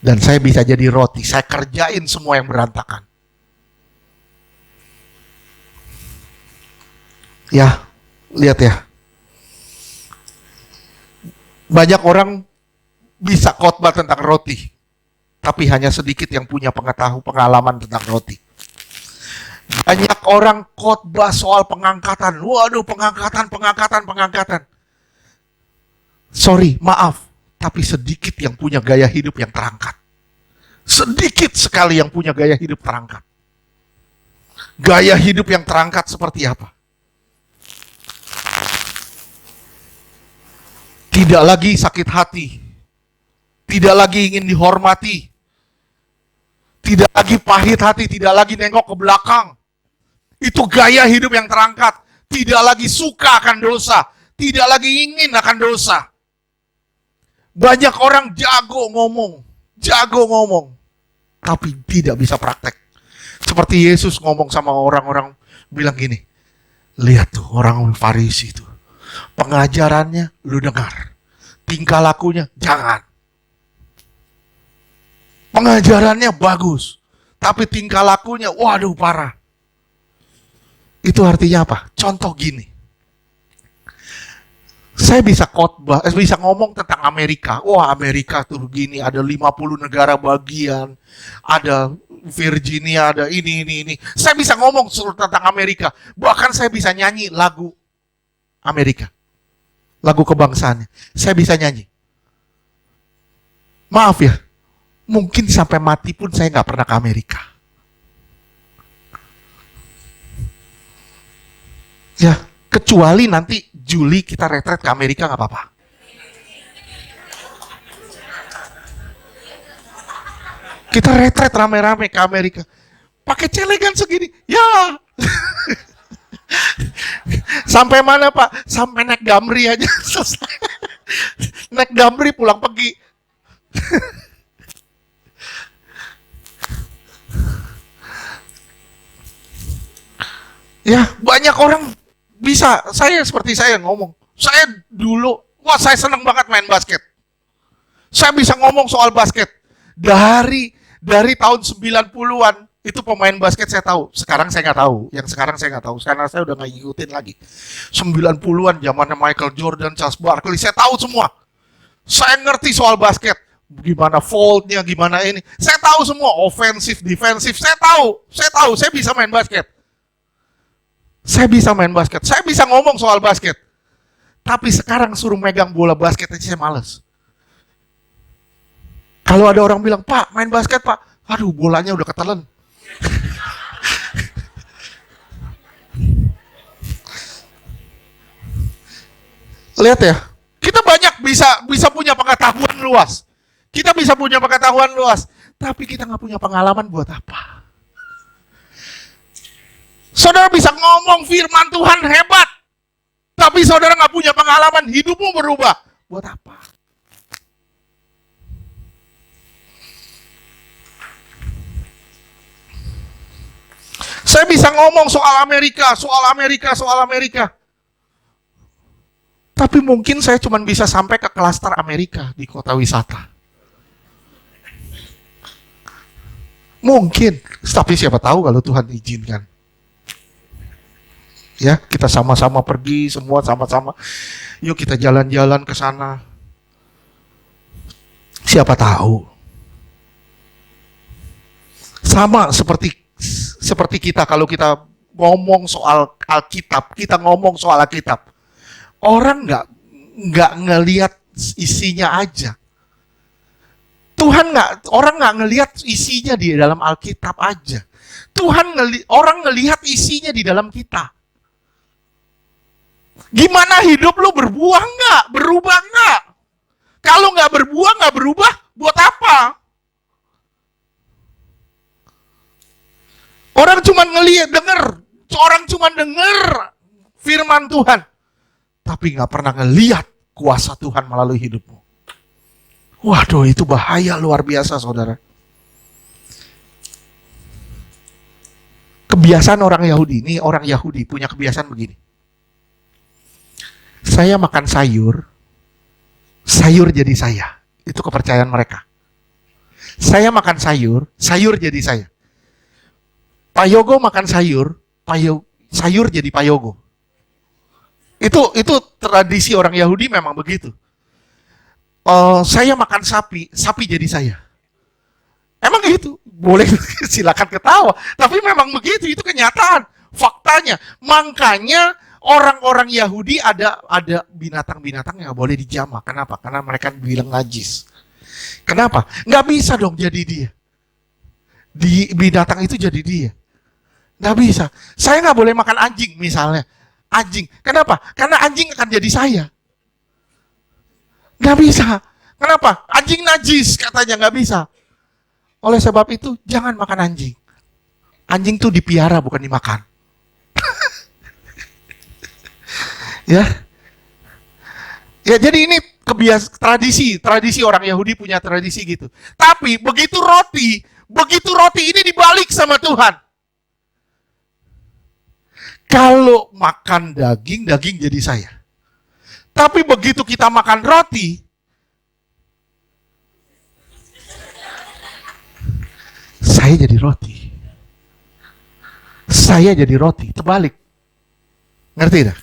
Dan saya bisa jadi roti, saya kerjain semua yang berantakan. Ya, lihat ya. Banyak orang bisa khotbah tentang roti, tapi hanya sedikit yang punya pengalaman tentang roti. Banyak orang khotbah soal pengangkatan. Waduh, pengangkatan. Sorry, maaf, tapi sedikit yang punya gaya hidup yang terangkat. Sedikit sekali yang punya gaya hidup terangkat. Gaya hidup yang terangkat seperti apa? Tidak lagi sakit hati. Tidak lagi ingin dihormati. Tidak lagi pahit hati, tidak lagi nengok ke belakang. Itu gaya hidup yang terangkat. Tidak lagi suka akan dosa. Tidak lagi ingin akan dosa. Banyak orang jago ngomong. Tapi tidak bisa praktek. Seperti Yesus ngomong sama orang-orang, bilang gini, lihat tuh orang Farisi itu. Pengajarannya lu dengar. Tingkah lakunya jangan. Pengajarannya bagus, tapi tingkah lakunya, waduh parah. Itu artinya apa? Contoh gini. Saya bisa khotbah, bisa ngomong tentang Amerika. Wah, Amerika tuh gini, ada 50 negara bagian, ada Virginia, ada ini. Saya bisa ngomong tentang Amerika. Bahkan saya bisa nyanyi lagu Amerika. Lagu kebangsaannya. Saya bisa nyanyi. Maaf ya, mungkin sampai mati pun saya nggak pernah ke Amerika. Ya, kecuali nanti Juli kita retret ke Amerika nggak apa-apa. Kita retret rame-rame ke Amerika. Pakai celengan segini. Ya. Sampai mana Pak? Sampai naik Damri aja. Naik Damri pulang pergi. Ya, banyak orang bisa. Saya seperti saya ngomong. Saya dulu, saya senang banget main basket. Saya bisa ngomong soal basket. Dari tahun 90-an itu pemain basket saya tahu. Sekarang saya nggak tahu. Yang sekarang saya nggak tahu. Sekarang saya udah nggak ngikutin lagi. 90-an zamannya Michael Jordan, Charles Barkley, saya tahu semua. Saya ngerti soal basket. Gimana fold-nya, gimana ini. Saya tahu semua. Offensive, defensive. Saya tahu. Saya bisa main basket. Saya bisa main basket. Saya bisa ngomong soal basket. Tapi sekarang suruh megang bola basket aja saya males. Kalau ada orang bilang, Pak, main basket, Pak. Aduh, bolanya udah ketelan. Lihat ya, kita banyak bisa punya pengetahuan luas. Kita bisa punya pengetahuan luas, tapi kita nggak punya pengalaman buat apa? Saudara bisa ngomong firman Tuhan hebat, tapi saudara nggak punya pengalaman, hidupmu berubah. Buat apa? Saya bisa ngomong soal Amerika. Tapi mungkin saya cuma bisa sampai ke klaster Amerika di kota wisata. Mungkin, tapi siapa tahu kalau Tuhan izinkan. Ya, kita sama-sama pergi, semua sama-sama. Yuk kita jalan-jalan ke sana. Siapa tahu. Sama seperti kita kalau kita ngomong soal Alkitab, kita ngomong soal Alkitab. Orang nggak ngelihat isinya aja. Orang nggak ngelihat isinya di dalam Alkitab aja. Orang ngelihat isinya di dalam kita. Gimana hidup lu berbuah nggak? Berubah nggak? Kalau nggak berbuah, nggak berubah, buat apa? Orang cuma denger firman Tuhan, tapi nggak pernah ngelihat kuasa Tuhan melalui hidupmu. Waduh, itu bahaya luar biasa, saudara. Kebiasaan orang Yahudi punya kebiasaan begini. Saya makan sayur jadi saya. Itu kepercayaan mereka. Saya makan sayur jadi saya. Pak Yogo makan sayur jadi Pak Yogo. Itu tradisi orang Yahudi memang begitu. Saya makan sapi jadi saya. Emang gitu, boleh silakan ketawa. Tapi memang begitu, itu kenyataan, faktanya. Makanya orang-orang Yahudi ada binatang-binatang yang nggak boleh dijamah. Kenapa? Karena mereka bilang najis. Kenapa? Nggak bisa dong jadi dia. Di binatang itu jadi dia. Nggak bisa. Saya nggak boleh makan anjing misalnya. Anjing. Kenapa? Karena anjing akan jadi saya. Nggak bisa. Kenapa? Anjing najis katanya, nggak bisa. Oleh sebab itu, jangan makan anjing. Anjing tuh dipiara, bukan dimakan. Ya, jadi ini tradisi orang Yahudi punya tradisi gitu. Tapi begitu roti ini dibalik sama Tuhan. Kalau makan daging jadi saya. Tapi begitu kita makan roti, saya jadi roti. Saya jadi roti, terbalik. Ngerti dah?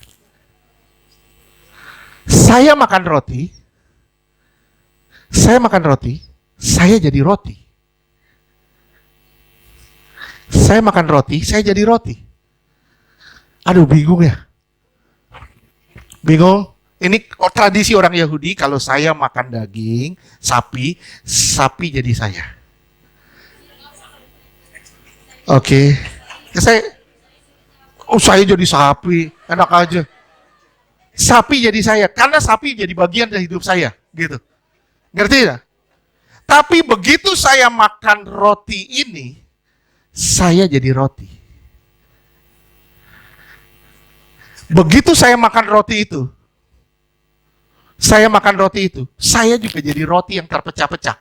Saya makan roti, saya jadi roti. Saya makan roti, saya jadi roti. Aduh, bingung ya. Bingung? Ini tradisi orang Yahudi, kalau saya makan daging sapi, sapi jadi saya. Oke. Saya jadi sapi, enak aja. Sapi jadi saya, karena sapi jadi bagian dari hidup saya, gitu. Ngerti ya? Tapi begitu saya makan roti ini, saya jadi roti. Begitu saya makan roti itu, saya juga jadi roti yang terpecah-pecah.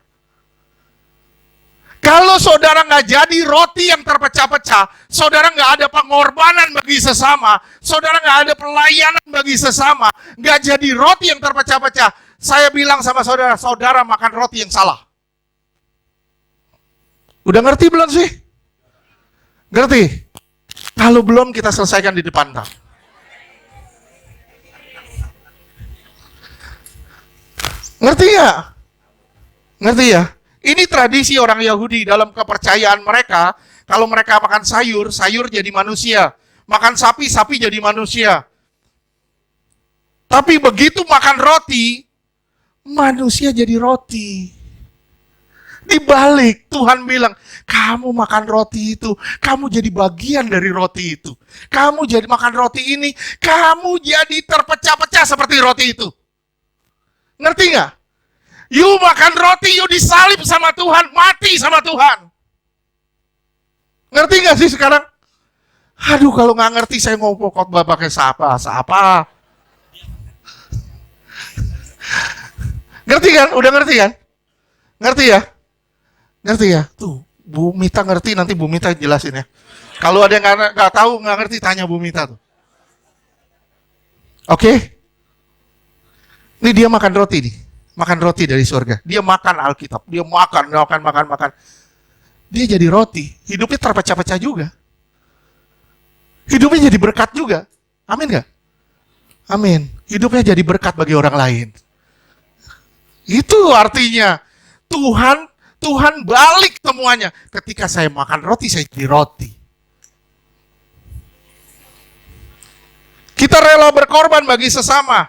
Kalau saudara nggak jadi roti yang terpecah-pecah, saudara nggak ada pengorbanan bagi sesama, saudara nggak ada pelayanan bagi sesama, nggak jadi roti yang terpecah-pecah, saya bilang sama saudara, saudara makan roti yang salah. Udah ngerti belum sih? Ngerti? Kalau belum, kita selesaikan di depan tak. Ngerti ya? Ngerti ya? Ini tradisi orang Yahudi dalam kepercayaan mereka. Kalau mereka makan sayur, sayur jadi manusia. Makan sapi, sapi jadi manusia. Tapi begitu makan roti, manusia jadi roti. Dibalik, Tuhan bilang, kamu makan roti itu, kamu jadi bagian dari roti itu. Kamu jadi makan roti ini, kamu jadi terpecah-pecah seperti roti itu. Ngerti nggak? You makan roti, you disalib sama Tuhan, mati sama Tuhan. Ngerti nggak sih sekarang? Aduh, kalau nggak ngerti saya ngomong khotbah pakai apa? Ngerti kan? Udah ngerti kan? Ngerti ya? Ngerti ya? Tuh, Bu Mita ngerti, nanti Bu Mita jelasin ya. Kalau ada yang nggak tahu, nggak ngerti, tanya Bu Mita tuh. Oke? Ini dia makan roti nih. Makan roti dari surga. Dia makan Alkitab. Dia makan. Dia jadi roti. Hidupnya terpecah-pecah juga. Hidupnya jadi berkat juga. Amin gak? Amin. Hidupnya jadi berkat bagi orang lain. Itu artinya Tuhan balik semuanya. Ketika saya makan roti, saya jadi roti. Kita rela berkorban bagi sesama.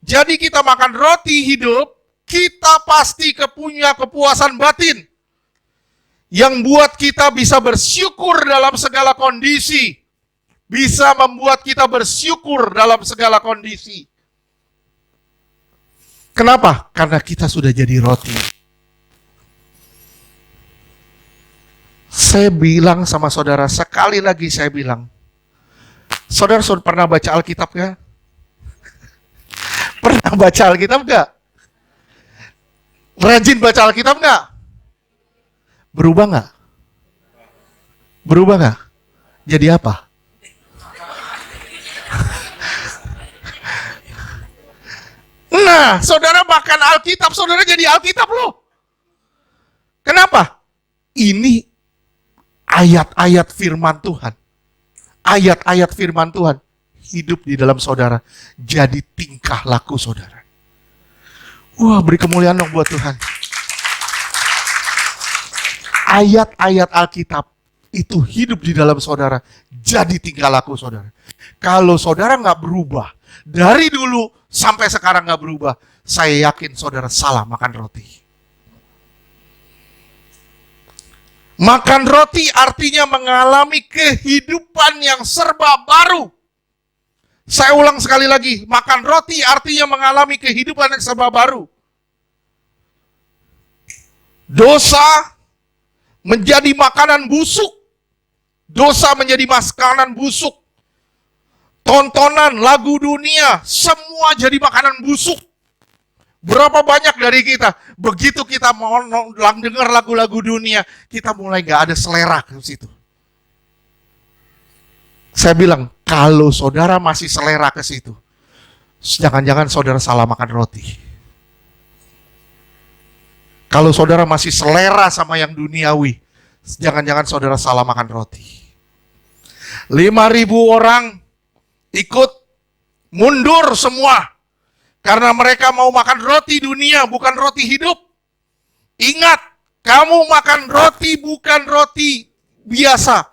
Jadi kita makan roti hidup, kita pasti punya kepuasan batin yang buat kita bisa bersyukur dalam segala kondisi. Bisa membuat kita bersyukur dalam segala kondisi. Kenapa? Karena kita sudah jadi roti. Saya bilang sama saudara, sekali lagi saya bilang, saudara sudah pernah baca Alkitab ya? Pernah baca Alkitab nggak? Rajin baca Alkitab nggak? Berubah nggak? Berubah nggak? Jadi apa? Nah, saudara makan Alkitab, saudara jadi Alkitab loh. Kenapa? Ini ayat-ayat firman Tuhan. Ayat-ayat firman Tuhan hidup di dalam saudara. Jadi tingkah laku saudara. Wah, beri kemuliaan dong buat Tuhan. Ayat-ayat Alkitab itu hidup di dalam saudara. Jadi tingkah laku saudara. Kalau saudara nggak berubah, dari dulu sampai sekarang nggak berubah, saya yakin saudara salah makan roti. Makan roti artinya mengalami kehidupan yang serba baru. Saya ulang sekali lagi, makan roti artinya mengalami kehidupan yang serba baru. Dosa menjadi makanan busuk. Dosa menjadi makanan busuk. Tontonan, lagu dunia, semua jadi makanan busuk. Berapa banyak dari kita, begitu kita mau dengar lagu-lagu dunia, kita mulai gak ada selera ke situ. Saya bilang, kalau saudara masih selera ke situ, jangan-jangan saudara salah makan roti. Kalau saudara masih selera sama yang duniawi, jangan-jangan saudara salah makan roti. 5.000 orang ikut mundur semua. Karena mereka mau makan roti dunia, bukan roti hidup. Ingat, kamu makan roti bukan roti biasa.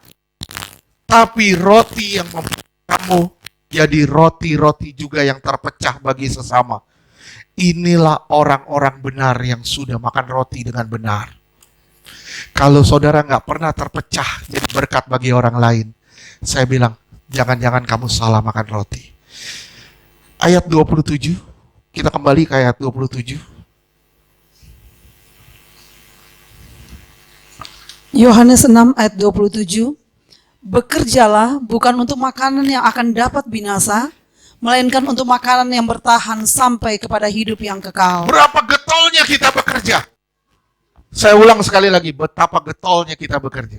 Tapi roti yang membuat kamu jadi roti-roti juga yang terpecah bagi sesama. Inilah orang-orang benar yang sudah makan roti dengan benar. Kalau saudara nggak pernah terpecah jadi berkat bagi orang lain, saya bilang, jangan-jangan kamu salah makan roti. Ayat 27, kita kembali ke ayat 27. Yohanes 6 ayat 27. Bekerjalah bukan untuk makanan yang akan dapat binasa, melainkan untuk makanan yang bertahan sampai kepada hidup yang kekal. Berapa getolnya kita bekerja? Saya ulang sekali lagi, betapa getolnya kita bekerja.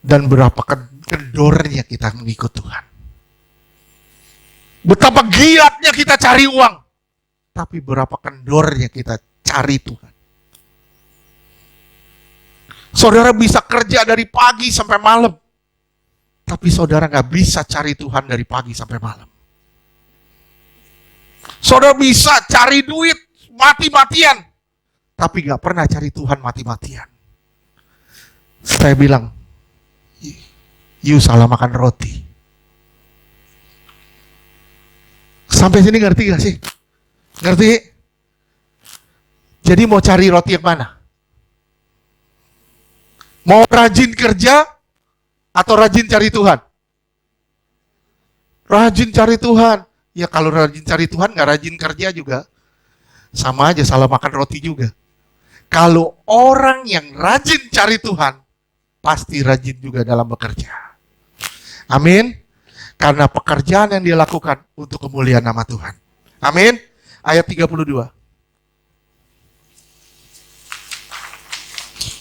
Dan berapa kendornya kita mengikut Tuhan. Betapa giatnya kita cari uang. Tapi berapa kendornya kita cari Tuhan. Saudara bisa kerja dari pagi sampai malam. Tapi saudara nggak bisa cari Tuhan dari pagi sampai malam. Saudara bisa cari duit mati-matian. Tapi nggak pernah cari Tuhan mati-matian. Saya bilang, you salah makan roti. Sampai sini ngerti gak sih? Ngerti? Jadi mau cari roti yang mana? Mau rajin kerja atau rajin cari Tuhan? Rajin cari Tuhan. Ya kalau rajin cari Tuhan nggak rajin kerja juga. Sama aja salah makan roti juga. Kalau orang yang rajin cari Tuhan, pasti rajin juga dalam bekerja. Amin. Karena pekerjaan yang dia lakukan untuk kemuliaan nama Tuhan. Amin. Ayat 32.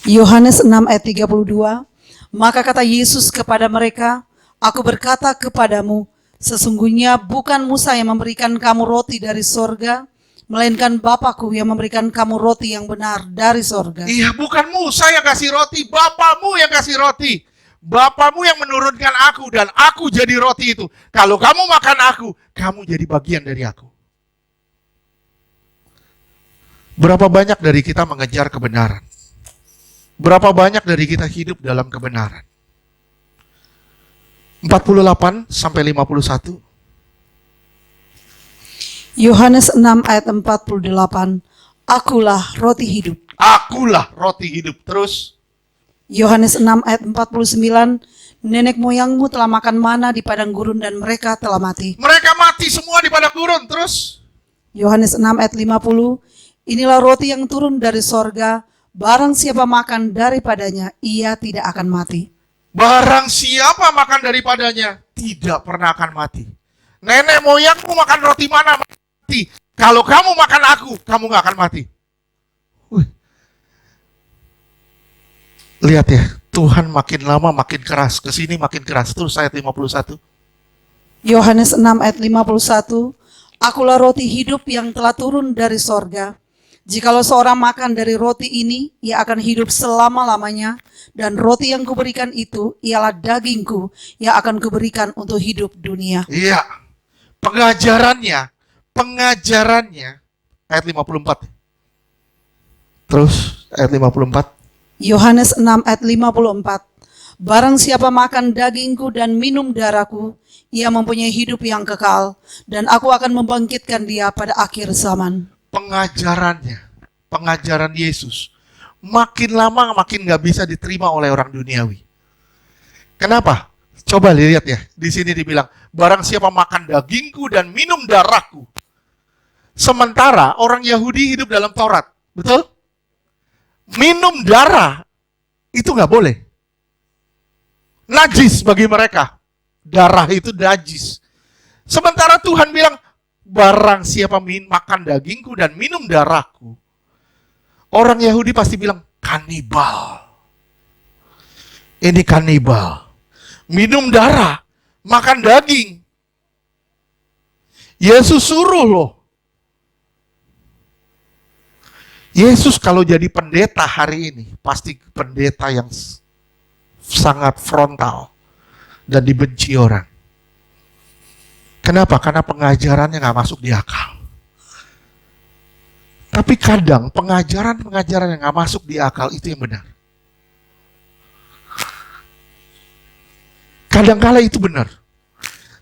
Yohanes 6 ayat 32. Maka kata Yesus kepada mereka, Aku berkata kepadamu, sesungguhnya bukan Musa yang memberikan kamu roti dari sorga, melainkan Bapakku yang memberikan kamu roti yang benar dari sorga. Iya, bukan Musa yang kasih roti, Bapakmu yang kasih roti. Bapakmu yang menurunkan aku dan aku jadi roti itu. Kalau kamu makan aku, kamu jadi bagian dari aku. Berapa banyak dari kita mengejar kebenaran? Berapa banyak dari kita hidup dalam kebenaran? 48 sampai 51. Yohanes 6 ayat 48. Akulah roti hidup. Akulah roti hidup. Terus Yohanes 6 ayat 49. Nenek moyangmu telah makan mana di padang gurun dan mereka telah mati. mereka mati semua di padang gurun. Terus Yohanes 6 ayat 50. Inilah roti yang turun dari sorga. Barang siapa makan daripadanya, ia tidak akan mati. barang siapa makan daripadanya tidak pernah akan mati. Nenek moyangmu makan roti mana mati. Kalau kamu makan aku, kamu gak akan mati. Wih. Lihat ya, Tuhan makin lama makin keras. Kesini makin keras. Terus ayat 51. Yohanes 6 ayat 51. Akulah roti hidup yang telah turun dari sorga. Jikalau seorang makan dari roti ini, ia akan hidup selama-lamanya. Dan roti yang kuberikan itu ialah dagingku yang akan kuberikan untuk hidup dunia. Iya. Pengajarannya ayat 54. Terus ayat 54. Yohanes 6 ayat 54. Barang siapa makan dagingku dan minum darahku, ia mempunyai hidup yang kekal, dan aku akan membangkitkan dia pada akhir zaman. Pengajaran Yesus makin lama makin gak bisa diterima oleh orang duniawi. Kenapa? Coba lihat ya, di sini dibilang, barang siapa makan dagingku dan minum darahku. Sementara orang Yahudi hidup dalam Taurat, betul? Minum darah itu gak boleh. Najis bagi mereka. Darah itu najis. Sementara Tuhan bilang, barang siapa makan dagingku dan minum darahku. Orang Yahudi pasti bilang, kanibal. Ini kanibal. Minum darah, makan daging. Yesus suruh loh. Yesus kalau jadi pendeta hari ini, pasti pendeta yang sangat frontal dan dibenci orang. Kenapa? Karena pengajarannya gak masuk di akal. Tapi kadang pengajaran yang gak masuk di akal itu yang benar. Kadangkala itu benar.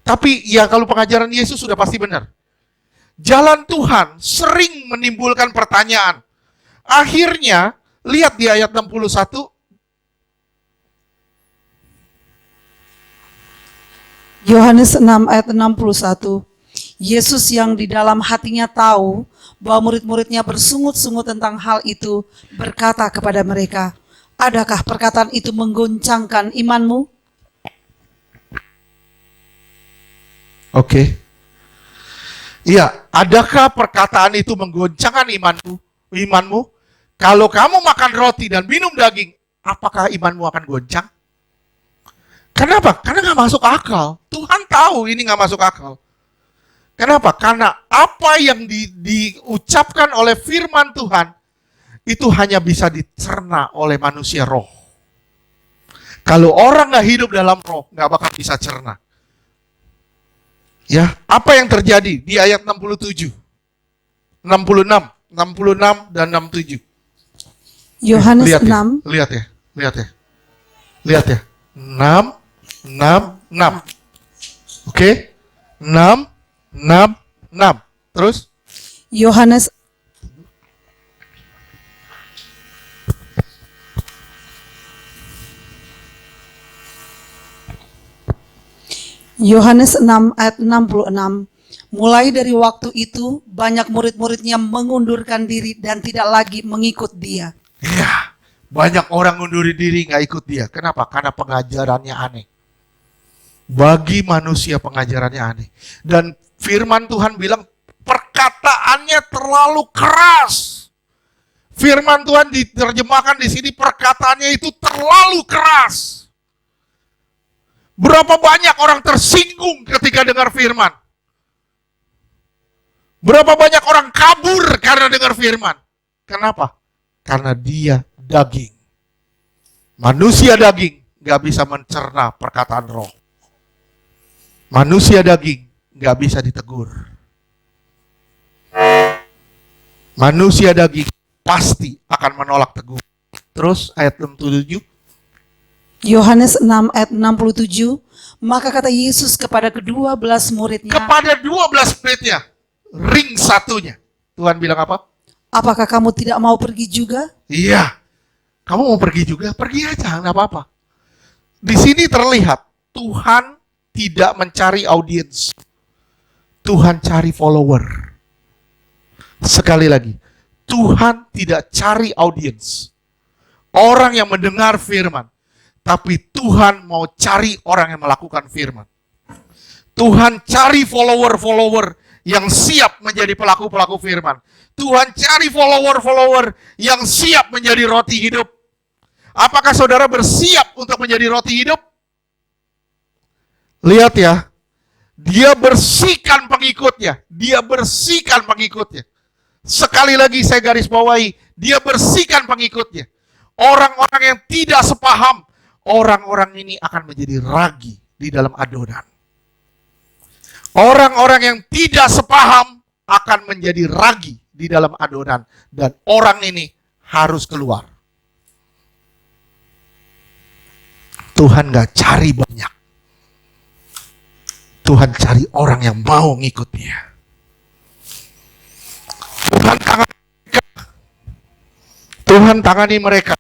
Tapi ya kalau pengajaran Yesus sudah pasti benar. Jalan Tuhan sering menimbulkan pertanyaan. Akhirnya, lihat di ayat 61. Yohanes 6 ayat 61. Yesus yang di dalam hatinya tahu bahwa murid-muridnya bersungut-sungut tentang hal itu, berkata kepada mereka, adakah perkataan itu menggoncangkan imanmu? Oke. Iya, adakah perkataan itu menggoncangkan imanmu? Kalau kamu makan roti dan minum daging, apakah imanmu akan goncang? Kenapa? Karena nggak masuk akal. Tuhan tahu ini nggak masuk akal. Kenapa? Karena apa yang diucapkan oleh firman Tuhan itu hanya bisa dicerna oleh manusia roh. Kalau orang nggak hidup dalam roh, nggak bakal bisa cerna. Ya, apa yang terjadi di ayat 67, 66 dan 67? Yohanes Lihat 6. Ya, lihat ya. 6. Oke? 6. Terus? Yohanes Yohanes 6 ayat 66. Mulai dari waktu itu banyak murid-muridnya mengundurkan diri dan tidak lagi mengikut dia. Iya, banyak orang ngundurin diri nggak ikut dia. Kenapa? Karena pengajarannya aneh. Bagi manusia pengajarannya aneh. Dan firman Tuhan bilang perkataannya terlalu keras. Firman Tuhan diterjemahkan di sini perkataannya itu terlalu keras. Berapa banyak orang tersinggung ketika dengar firman? Berapa banyak orang kabur karena dengar firman? Kenapa? Karena dia daging. Manusia daging gak bisa mencerna perkataan roh. Manusia daging gak bisa ditegur. Manusia daging pasti akan menolak teguh. Terus ayat 67. Yohanes 6 ayat 67. Maka kata Yesus kepada ke-12 muridnya. Kepada 12 muridnya. Ring satunya. Tuhan bilang apa? Apakah kamu tidak mau pergi juga? Iya. Kamu mau pergi juga? Pergi aja, nggak apa-apa. Di sini terlihat Tuhan tidak mencari audiens. Tuhan cari follower. Sekali lagi, Tuhan tidak cari audiens. Orang yang mendengar firman. Tapi Tuhan mau cari orang yang melakukan firman. Tuhan cari follower-follower yang siap menjadi pelaku-pelaku firman. Tuhan cari follower-follower yang siap menjadi roti hidup. Apakah saudara bersiap untuk menjadi roti hidup? Lihat ya, dia bersihkan pengikutnya. Dia bersihkan pengikutnya. Sekali lagi saya garis bawahi, dia bersihkan pengikutnya. Orang-orang yang tidak sepaham, orang-orang ini akan menjadi ragi di dalam adonan. Orang-orang yang tidak sepaham akan menjadi ragi di dalam adonan. Dan orang ini harus keluar. Tuhan gak cari banyak. Tuhan cari orang yang mau ngikut dia. Tuhan tangani mereka.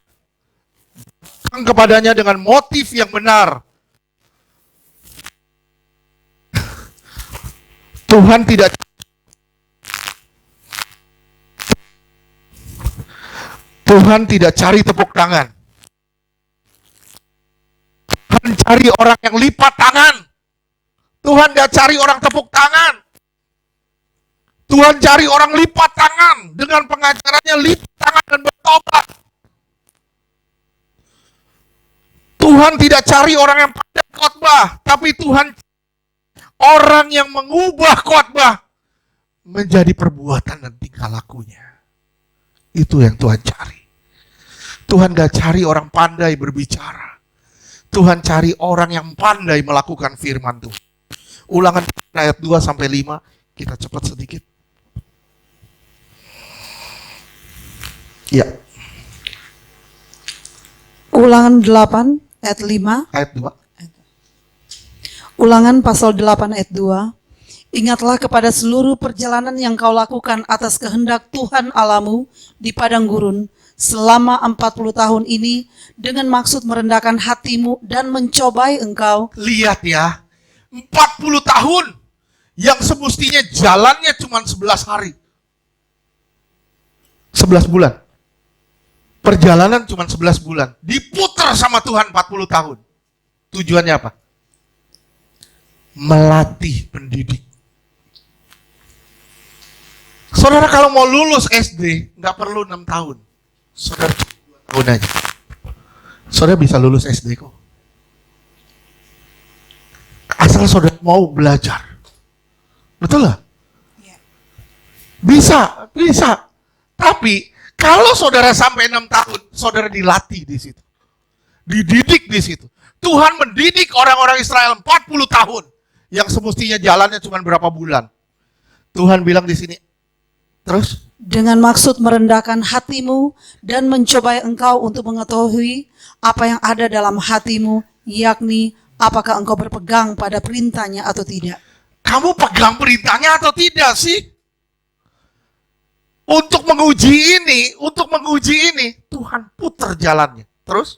Datang kepadanya dengan motif yang benar. Tuhan tidak cari tepuk tangan. Tuhan cari orang yang lipat tangan. Tuhan gak cari orang tepuk tangan. Tuhan cari orang lipat tangan. Dengan pengajarannya lipat tangan dan bertobat. Tuhan tidak cari orang yang pandai khotbah, tapi Tuhan orang yang mengubah khotbah menjadi perbuatan dan tingkah lakunya. Itu yang Tuhan cari. Tuhan gak cari orang pandai berbicara. Tuhan cari orang yang pandai melakukan firman Tuhan. Ulangan ayat 2-5, kita cepat sedikit. Ya. Ulangan 8 ayat 5. Ayat 2. Ulangan pasal 8 ayat 2. Ingatlah kepada seluruh perjalanan yang kau lakukan atas kehendak Tuhan Allahmu di padang gurun selama 40 tahun ini dengan maksud merendahkan hatimu dan mencobai engkau. Lihat ya, 40 tahun yang semestinya jalannya cuma 11 hari. 11 bulan. Perjalanan cuma 11 bulan. Diputar sama Tuhan 40 tahun. Tujuannya apa? Melatih pendidik. Saudara kalau mau lulus SD, nggak perlu 6 tahun. Saudara 2 tahun aja. Saudara bisa lulus SD kok. Asal saudara mau belajar. Betul lah? Bisa, bisa. Tapi kalau saudara sampai 6 tahun, saudara dilatih di situ. Dididik di situ. Tuhan mendidik orang-orang Israel 40 tahun. Yang semestinya jalannya cuma berapa bulan. Tuhan bilang di sini, terus? Dengan maksud merendahkan hatimu dan mencobai engkau untuk mengetahui apa yang ada dalam hatimu, yakni apakah engkau berpegang pada perintahnya atau tidak. Kamu pegang perintahnya atau tidak sih? Untuk menguji ini, Tuhan putar jalannya. Terus?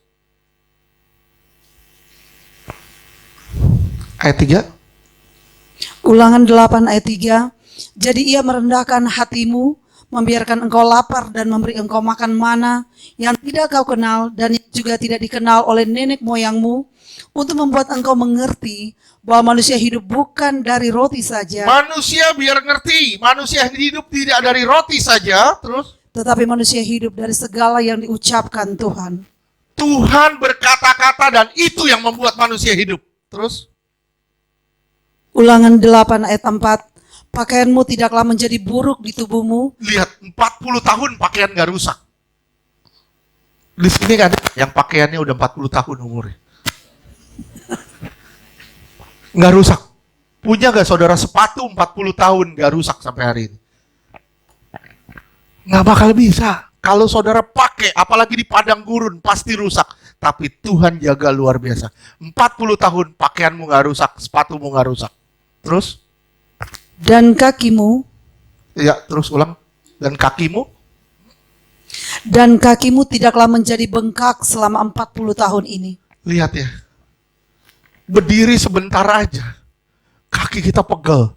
Ayat 3. Ulangan 8 ayat 3. Jadi ia merendahkan hatimu, membiarkan engkau lapar dan memberi engkau makan mana yang tidak kau kenal dan yang juga tidak dikenal oleh nenek moyangmu, untuk membuat engkau mengerti bahwa manusia hidup bukan dari roti saja. Manusia biar ngerti, manusia hidup tidak dari roti saja. Terus? Tetapi manusia hidup dari segala yang diucapkan Tuhan. Tuhan berkata-kata dan itu yang membuat manusia hidup. Terus? Ulangan 8 ayat 4. Pakaianmu tidaklah menjadi buruk di tubuhmu. Lihat, 40 tahun pakaian gak rusak. Di sini kan yang pakaiannya udah 40 tahun umurnya. Gak rusak. Punya gak saudara sepatu 40 tahun gak rusak sampai hari ini? Gak bakal bisa. Kalau saudara pakai, apalagi di padang gurun, pasti rusak. Tapi Tuhan jaga luar biasa. 40 tahun pakaianmu gak rusak, sepatumu gak rusak. Terus? Dan kakimu. Ya, terus ulang. Dan kakimu? Dan kakimu tidaklah menjadi bengkak selama 40 tahun ini. Lihat ya. Berdiri sebentar aja. Kaki kita pegel.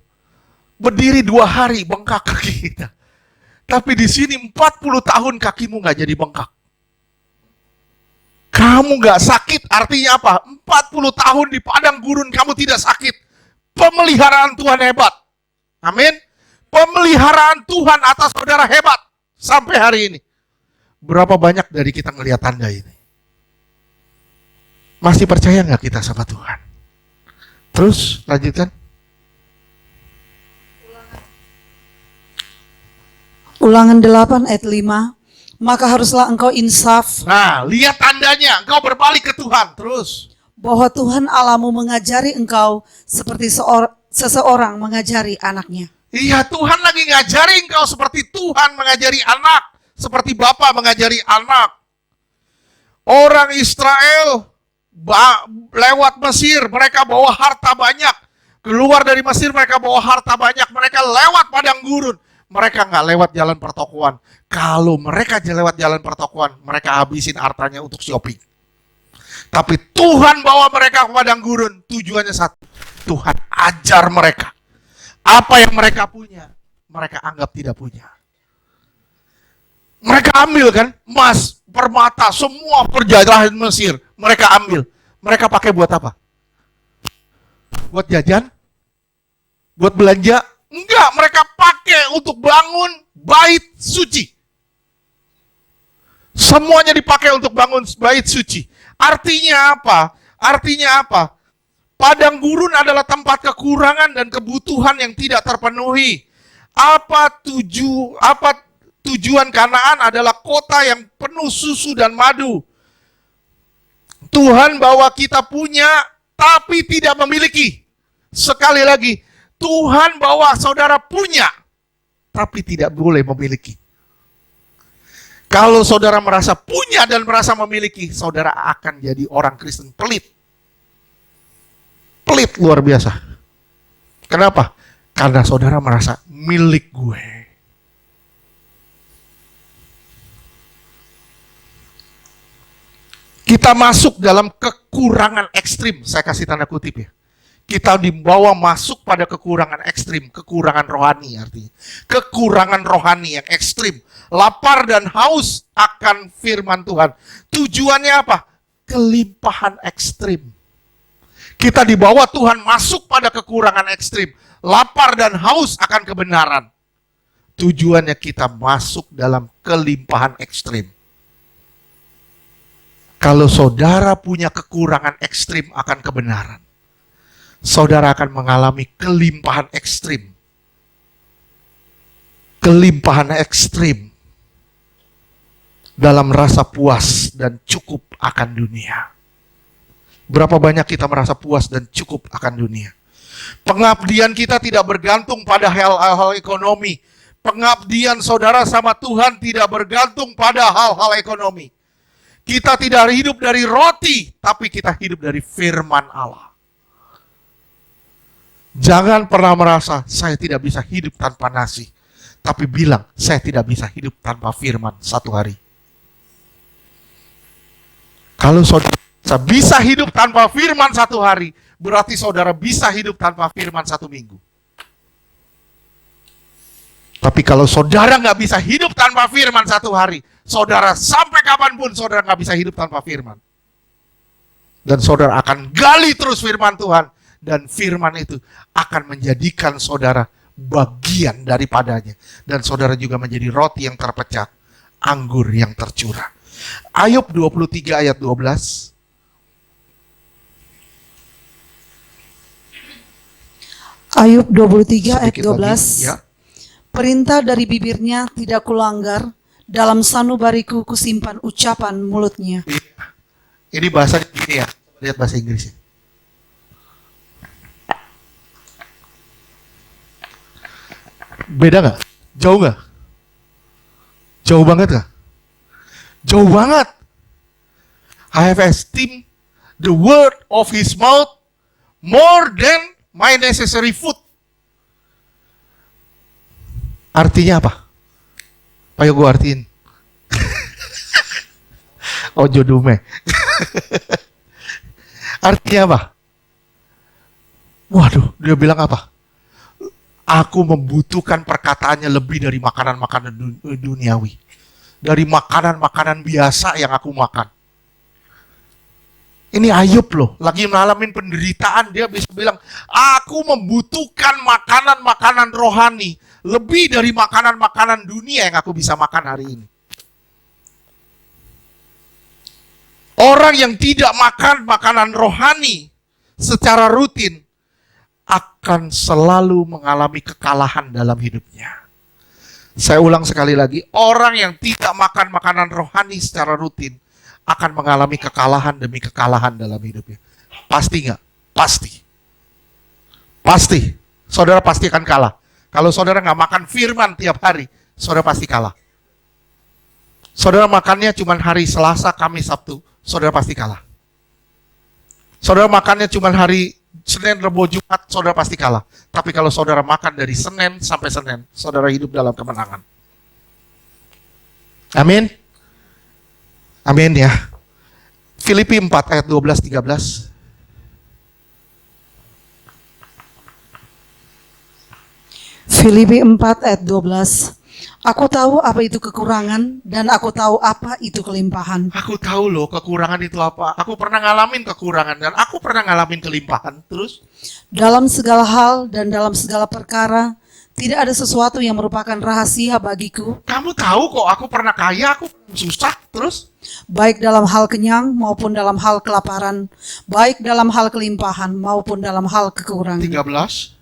Berdiri 2 hari bengkak kaki kita. Tapi di sini 40 tahun kakimu gak jadi bengkak. Kamu gak sakit, artinya apa? 40 tahun di padang gurun kamu tidak sakit. Pemeliharaan Tuhan hebat. Amin. Pemeliharaan Tuhan atas saudara hebat. Sampai hari ini. Berapa banyak dari kita ngelihat tanda ini? Masih percaya gak kita sama Tuhan? Terus lanjutkan. Ulangan 8 ayat 5. Maka haruslah engkau insaf. Nah, lihat tandanya. Engkau berbalik ke Tuhan. Terus. Bahwa Tuhan Allahmu mengajari engkau seperti seseorang mengajari anaknya. Iya, Tuhan lagi ngajari engkau seperti Tuhan mengajari anak. Seperti Bapa mengajari anak. Orang Israel lewat Mesir, mereka bawa harta banyak. Keluar dari Mesir, mereka bawa harta banyak. Mereka lewat padang gurun. Mereka nggak lewat jalan pertokoan. Kalau mereka lewat jalan pertokoan, mereka habisin hartanya untuk shopping. Tapi Tuhan bawa mereka ke padang gurun. Tujuannya satu. Tuhan ajar mereka. Apa yang mereka punya, mereka anggap tidak punya. Mereka ambil kan, emas, permata, semua perjalanan Mesir. Mereka ambil. Mereka pakai buat apa? Buat jajan? Buat belanja? Enggak, mereka pakai untuk bangun bait suci. Semuanya dipakai untuk bangun bait suci. Artinya apa? Artinya apa? Padang gurun adalah tempat kekurangan dan kebutuhan yang tidak terpenuhi. Apa tujuan Kanaan adalah kota yang penuh susu dan madu. Tuhan bawa kita punya, tapi tidak memiliki. Sekali lagi, Tuhan bawa saudara punya, tapi tidak boleh memiliki. Kalau saudara merasa punya dan merasa memiliki, saudara akan jadi orang Kristen pelit. pelit luar biasa. Kenapa? Karena saudara merasa milik gue. Kita masuk dalam kekurangan ekstrim, saya kasih tanda kutip ya. Kita dibawa masuk pada kekurangan ekstrim, kekurangan rohani artinya. Kekurangan rohani yang ekstrim. Lapar dan haus akan firman Tuhan. Tujuannya apa? Kelimpahan ekstrim. Kita dibawa Tuhan masuk pada kekurangan ekstrim. Lapar dan haus akan kebenaran. Tujuannya kita masuk dalam kelimpahan ekstrim. Kalau saudara punya kekurangan ekstrim akan kebenaran, saudara akan mengalami kelimpahan ekstrim. Kelimpahan ekstrim dalam rasa puas dan cukup akan dunia. Berapa banyak kita merasa puas dan cukup akan dunia? Pengabdian kita tidak bergantung pada hal-hal ekonomi. Pengabdian saudara sama Tuhan tidak bergantung pada hal-hal ekonomi. Kita tidak hidup dari roti, tapi kita hidup dari firman Allah. Jangan pernah merasa saya tidak bisa hidup tanpa nasi, tapi bilang saya tidak bisa hidup tanpa firman satu hari. Kalau saudara bisa hidup tanpa firman satu hari, berarti saudara bisa hidup tanpa firman satu minggu. Tapi kalau saudara nggak bisa hidup tanpa firman satu hari, saudara sampai kapanpun saudara nggak bisa hidup tanpa firman. Dan saudara akan gali terus firman Tuhan. Dan firman itu akan menjadikan saudara bagian daripadanya. Dan saudara juga menjadi roti yang terpecah, anggur yang tercurah. Ayub 23 ayat 12. Ayub 23 ayat Sedikit 12. lagi, ya. Perintah dari bibirnya tidak kulanggar, dalam sanubariku kusimpan ucapan mulutnya. Ini bahasa ini ya, lihat bahasa Inggrisnya. Beda nggak? Jauh nggak? Jauh banget nggak? Jauh banget. I have esteemed the word of his mouth more than my necessary food. Artinya apa? Ayo gue artiin. Ojo dume. Artinya apa? Waduh, dia bilang apa? Aku membutuhkan perkataannya lebih dari makanan-makanan duniawi. Dari makanan-makanan biasa yang aku makan. Ini Ayub loh, lagi ngalamin penderitaan, dia bisa bilang, aku membutuhkan makanan-makanan rohani, lebih dari makanan-makanan dunia yang aku bisa makan hari ini. Orang yang tidak makan makanan rohani secara rutin, akan selalu mengalami kekalahan dalam hidupnya. Saya ulang sekali lagi, orang yang tidak makan makanan rohani secara rutin, akan mengalami kekalahan demi kekalahan dalam hidupnya. Pasti nggak? Pasti. Pasti. Saudara pasti akan kalah. Kalau saudara nggak makan firman tiap hari, saudara pasti kalah. Saudara makannya cuma hari Selasa, Kamis, Sabtu, saudara pasti kalah. Saudara makannya cuma hari Senin, Rebo, Jumat, saudara pasti kalah. Tapi kalau saudara makan dari Senin sampai Senin, saudara hidup dalam kemenangan. Amin. Amin ya. Filipi 4 ayat 12-13. Filipi 4 ayat 12. Aku tahu apa itu kekurangan dan aku tahu apa itu kelimpahan. Aku tahu loh kekurangan itu apa. Aku pernah ngalamin kekurangan dan aku pernah ngalamin kelimpahan. Terus? Dalam segala hal dan dalam segala perkara, tidak ada sesuatu yang merupakan rahasia bagiku. Kamu tahu kok aku pernah kaya, aku susah. Terus? Baik dalam hal kenyang maupun dalam hal kelaparan, baik dalam hal kelimpahan maupun dalam hal kekurangan. 13.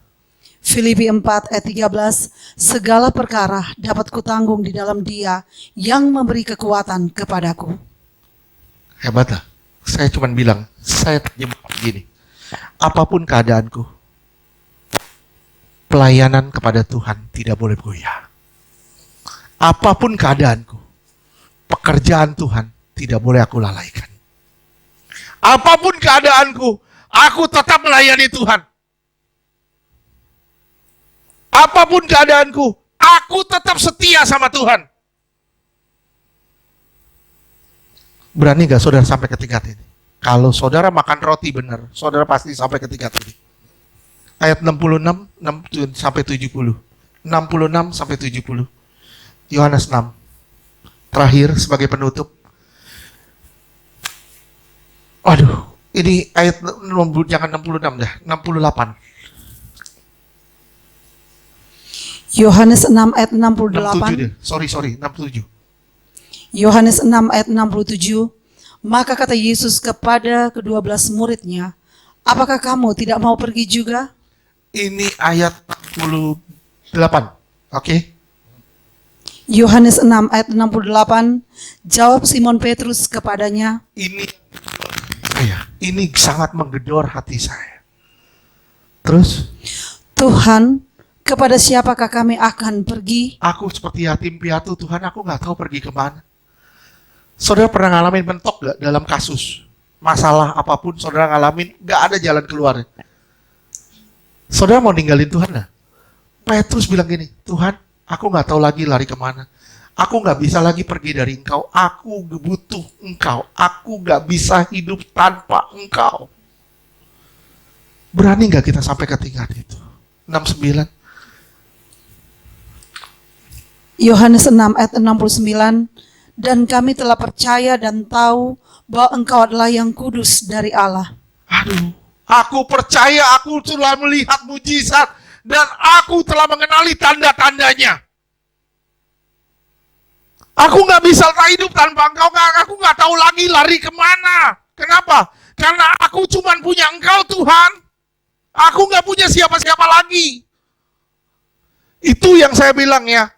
Filipi 4 ayat 13, segala perkara dapat kutanggung di dalam Dia yang memberi kekuatan kepadaku. Hebat lah. Saya cuma bilang, saya terjemah begini. Apapun keadaanku, pelayanan kepada Tuhan tidak boleh goyah. Apapun keadaanku, pekerjaan Tuhan tidak boleh aku lalaikan. Apapun keadaanku, aku tetap melayani Tuhan. Apapun keadaanku, aku tetap setia sama Tuhan. Berani gak saudara sampai ke tingkat ini? Kalau saudara makan roti benar, saudara pasti sampai ke tingkat ini. Ayat 66 sampai 70. 66 sampai 70. Yohanes 6. Terakhir sebagai penutup. Aduh, ini ayat jangan 66 dah, 68. Yohanes 6 ayat 68. 67 deh. Sorry, 67. Yohanes 6 ayat 67. Maka kata Yesus kepada ke-12 muridnya, apakah kamu tidak mau pergi juga? Ini ayat 68. Oke. Yohanes 6 ayat 68. Jawab Simon Petrus kepadanya, ini sangat menggedor hati saya. Terus, Tuhan, kepada siapakah kami akan pergi? aku seperti yatim piatu, Tuhan, aku nggak tahu pergi kemana. Saudara pernah ngalamin mentok gak dalam kasus? Masalah apapun saudara ngalamin, gak ada jalan keluar. Saudara mau ninggalin Tuhan gak? Petrus bilang gini, Tuhan, aku gak tahu lagi lari kemana. Aku gak bisa lagi pergi dari Engkau. Aku butuh Engkau. Aku gak bisa hidup tanpa Engkau. Berani gak kita sampai ke tingkat itu? 69. Yohanes 6 ayat 69. Dan kami telah percaya dan tahu bahwa Engkau adalah yang kudus dari Allah. Aduh, aku percaya, aku telah melihat mujizat dan aku telah mengenali tanda-tandanya. Aku nggak bisa hidup tanpa Engkau. Aku nggak tahu lagi lari kemana. Kenapa? Karena aku cuma punya Engkau, Tuhan. Aku nggak punya siapa-siapa lagi. Itu yang saya bilang ya.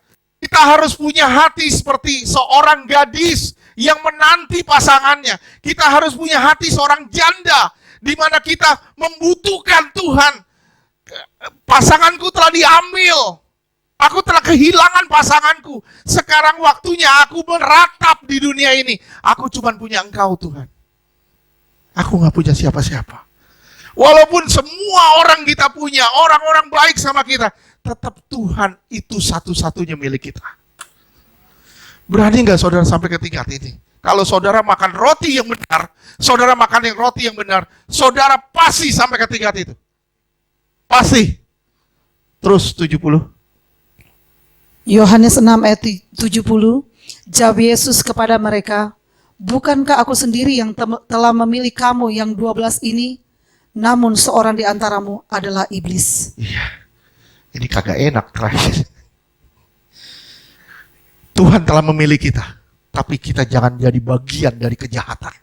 Kita harus punya hati seperti seorang gadis yang menanti pasangannya. Kita harus punya hati seorang janda di mana kita membutuhkan Tuhan. Pasanganku telah diambil. Aku telah kehilangan pasanganku. Sekarang waktunya aku meratap di dunia ini. Aku cuma punya Engkau, Tuhan. Aku gak punya siapa-siapa. Walaupun semua orang kita punya, orang-orang baik sama kita, tetap Tuhan itu satu-satunya milik kita. Berani gak saudara sampai ke tingkat ini? Kalau saudara makan roti yang benar, saudara makan yang roti yang benar, saudara pasti sampai ke tingkat itu. Pasti. Terus 70. Yohanes 6 ayat 70. Jawab Yesus kepada mereka, bukankah aku sendiri yang telah memilih kamu yang 12 ini? Namun seorang di antaramu adalah iblis. Iya. Ini kagak enak terakhir. Tuhan telah memilih kita, tapi kita jangan jadi bagian dari kejahatan.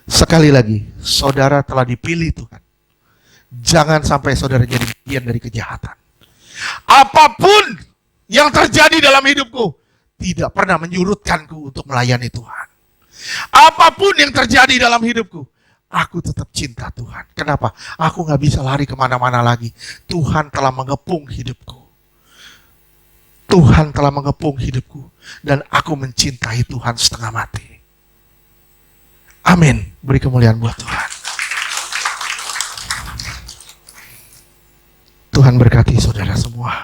Sekali lagi, saudara telah dipilih Tuhan. Jangan sampai saudara jadi bagian dari kejahatan. Apapun yang terjadi dalam hidupku, tidak pernah menyurutkanku untuk melayani Tuhan. Apapun yang terjadi dalam hidupku, aku tetap cinta Tuhan. Kenapa? Aku gak bisa lari kemana-mana lagi. Tuhan telah mengepung hidupku. Tuhan telah mengepung hidupku. Dan aku mencintai Tuhan setengah mati. Amin. Beri kemuliaan buat Tuhan. Tuhan berkati saudara semua.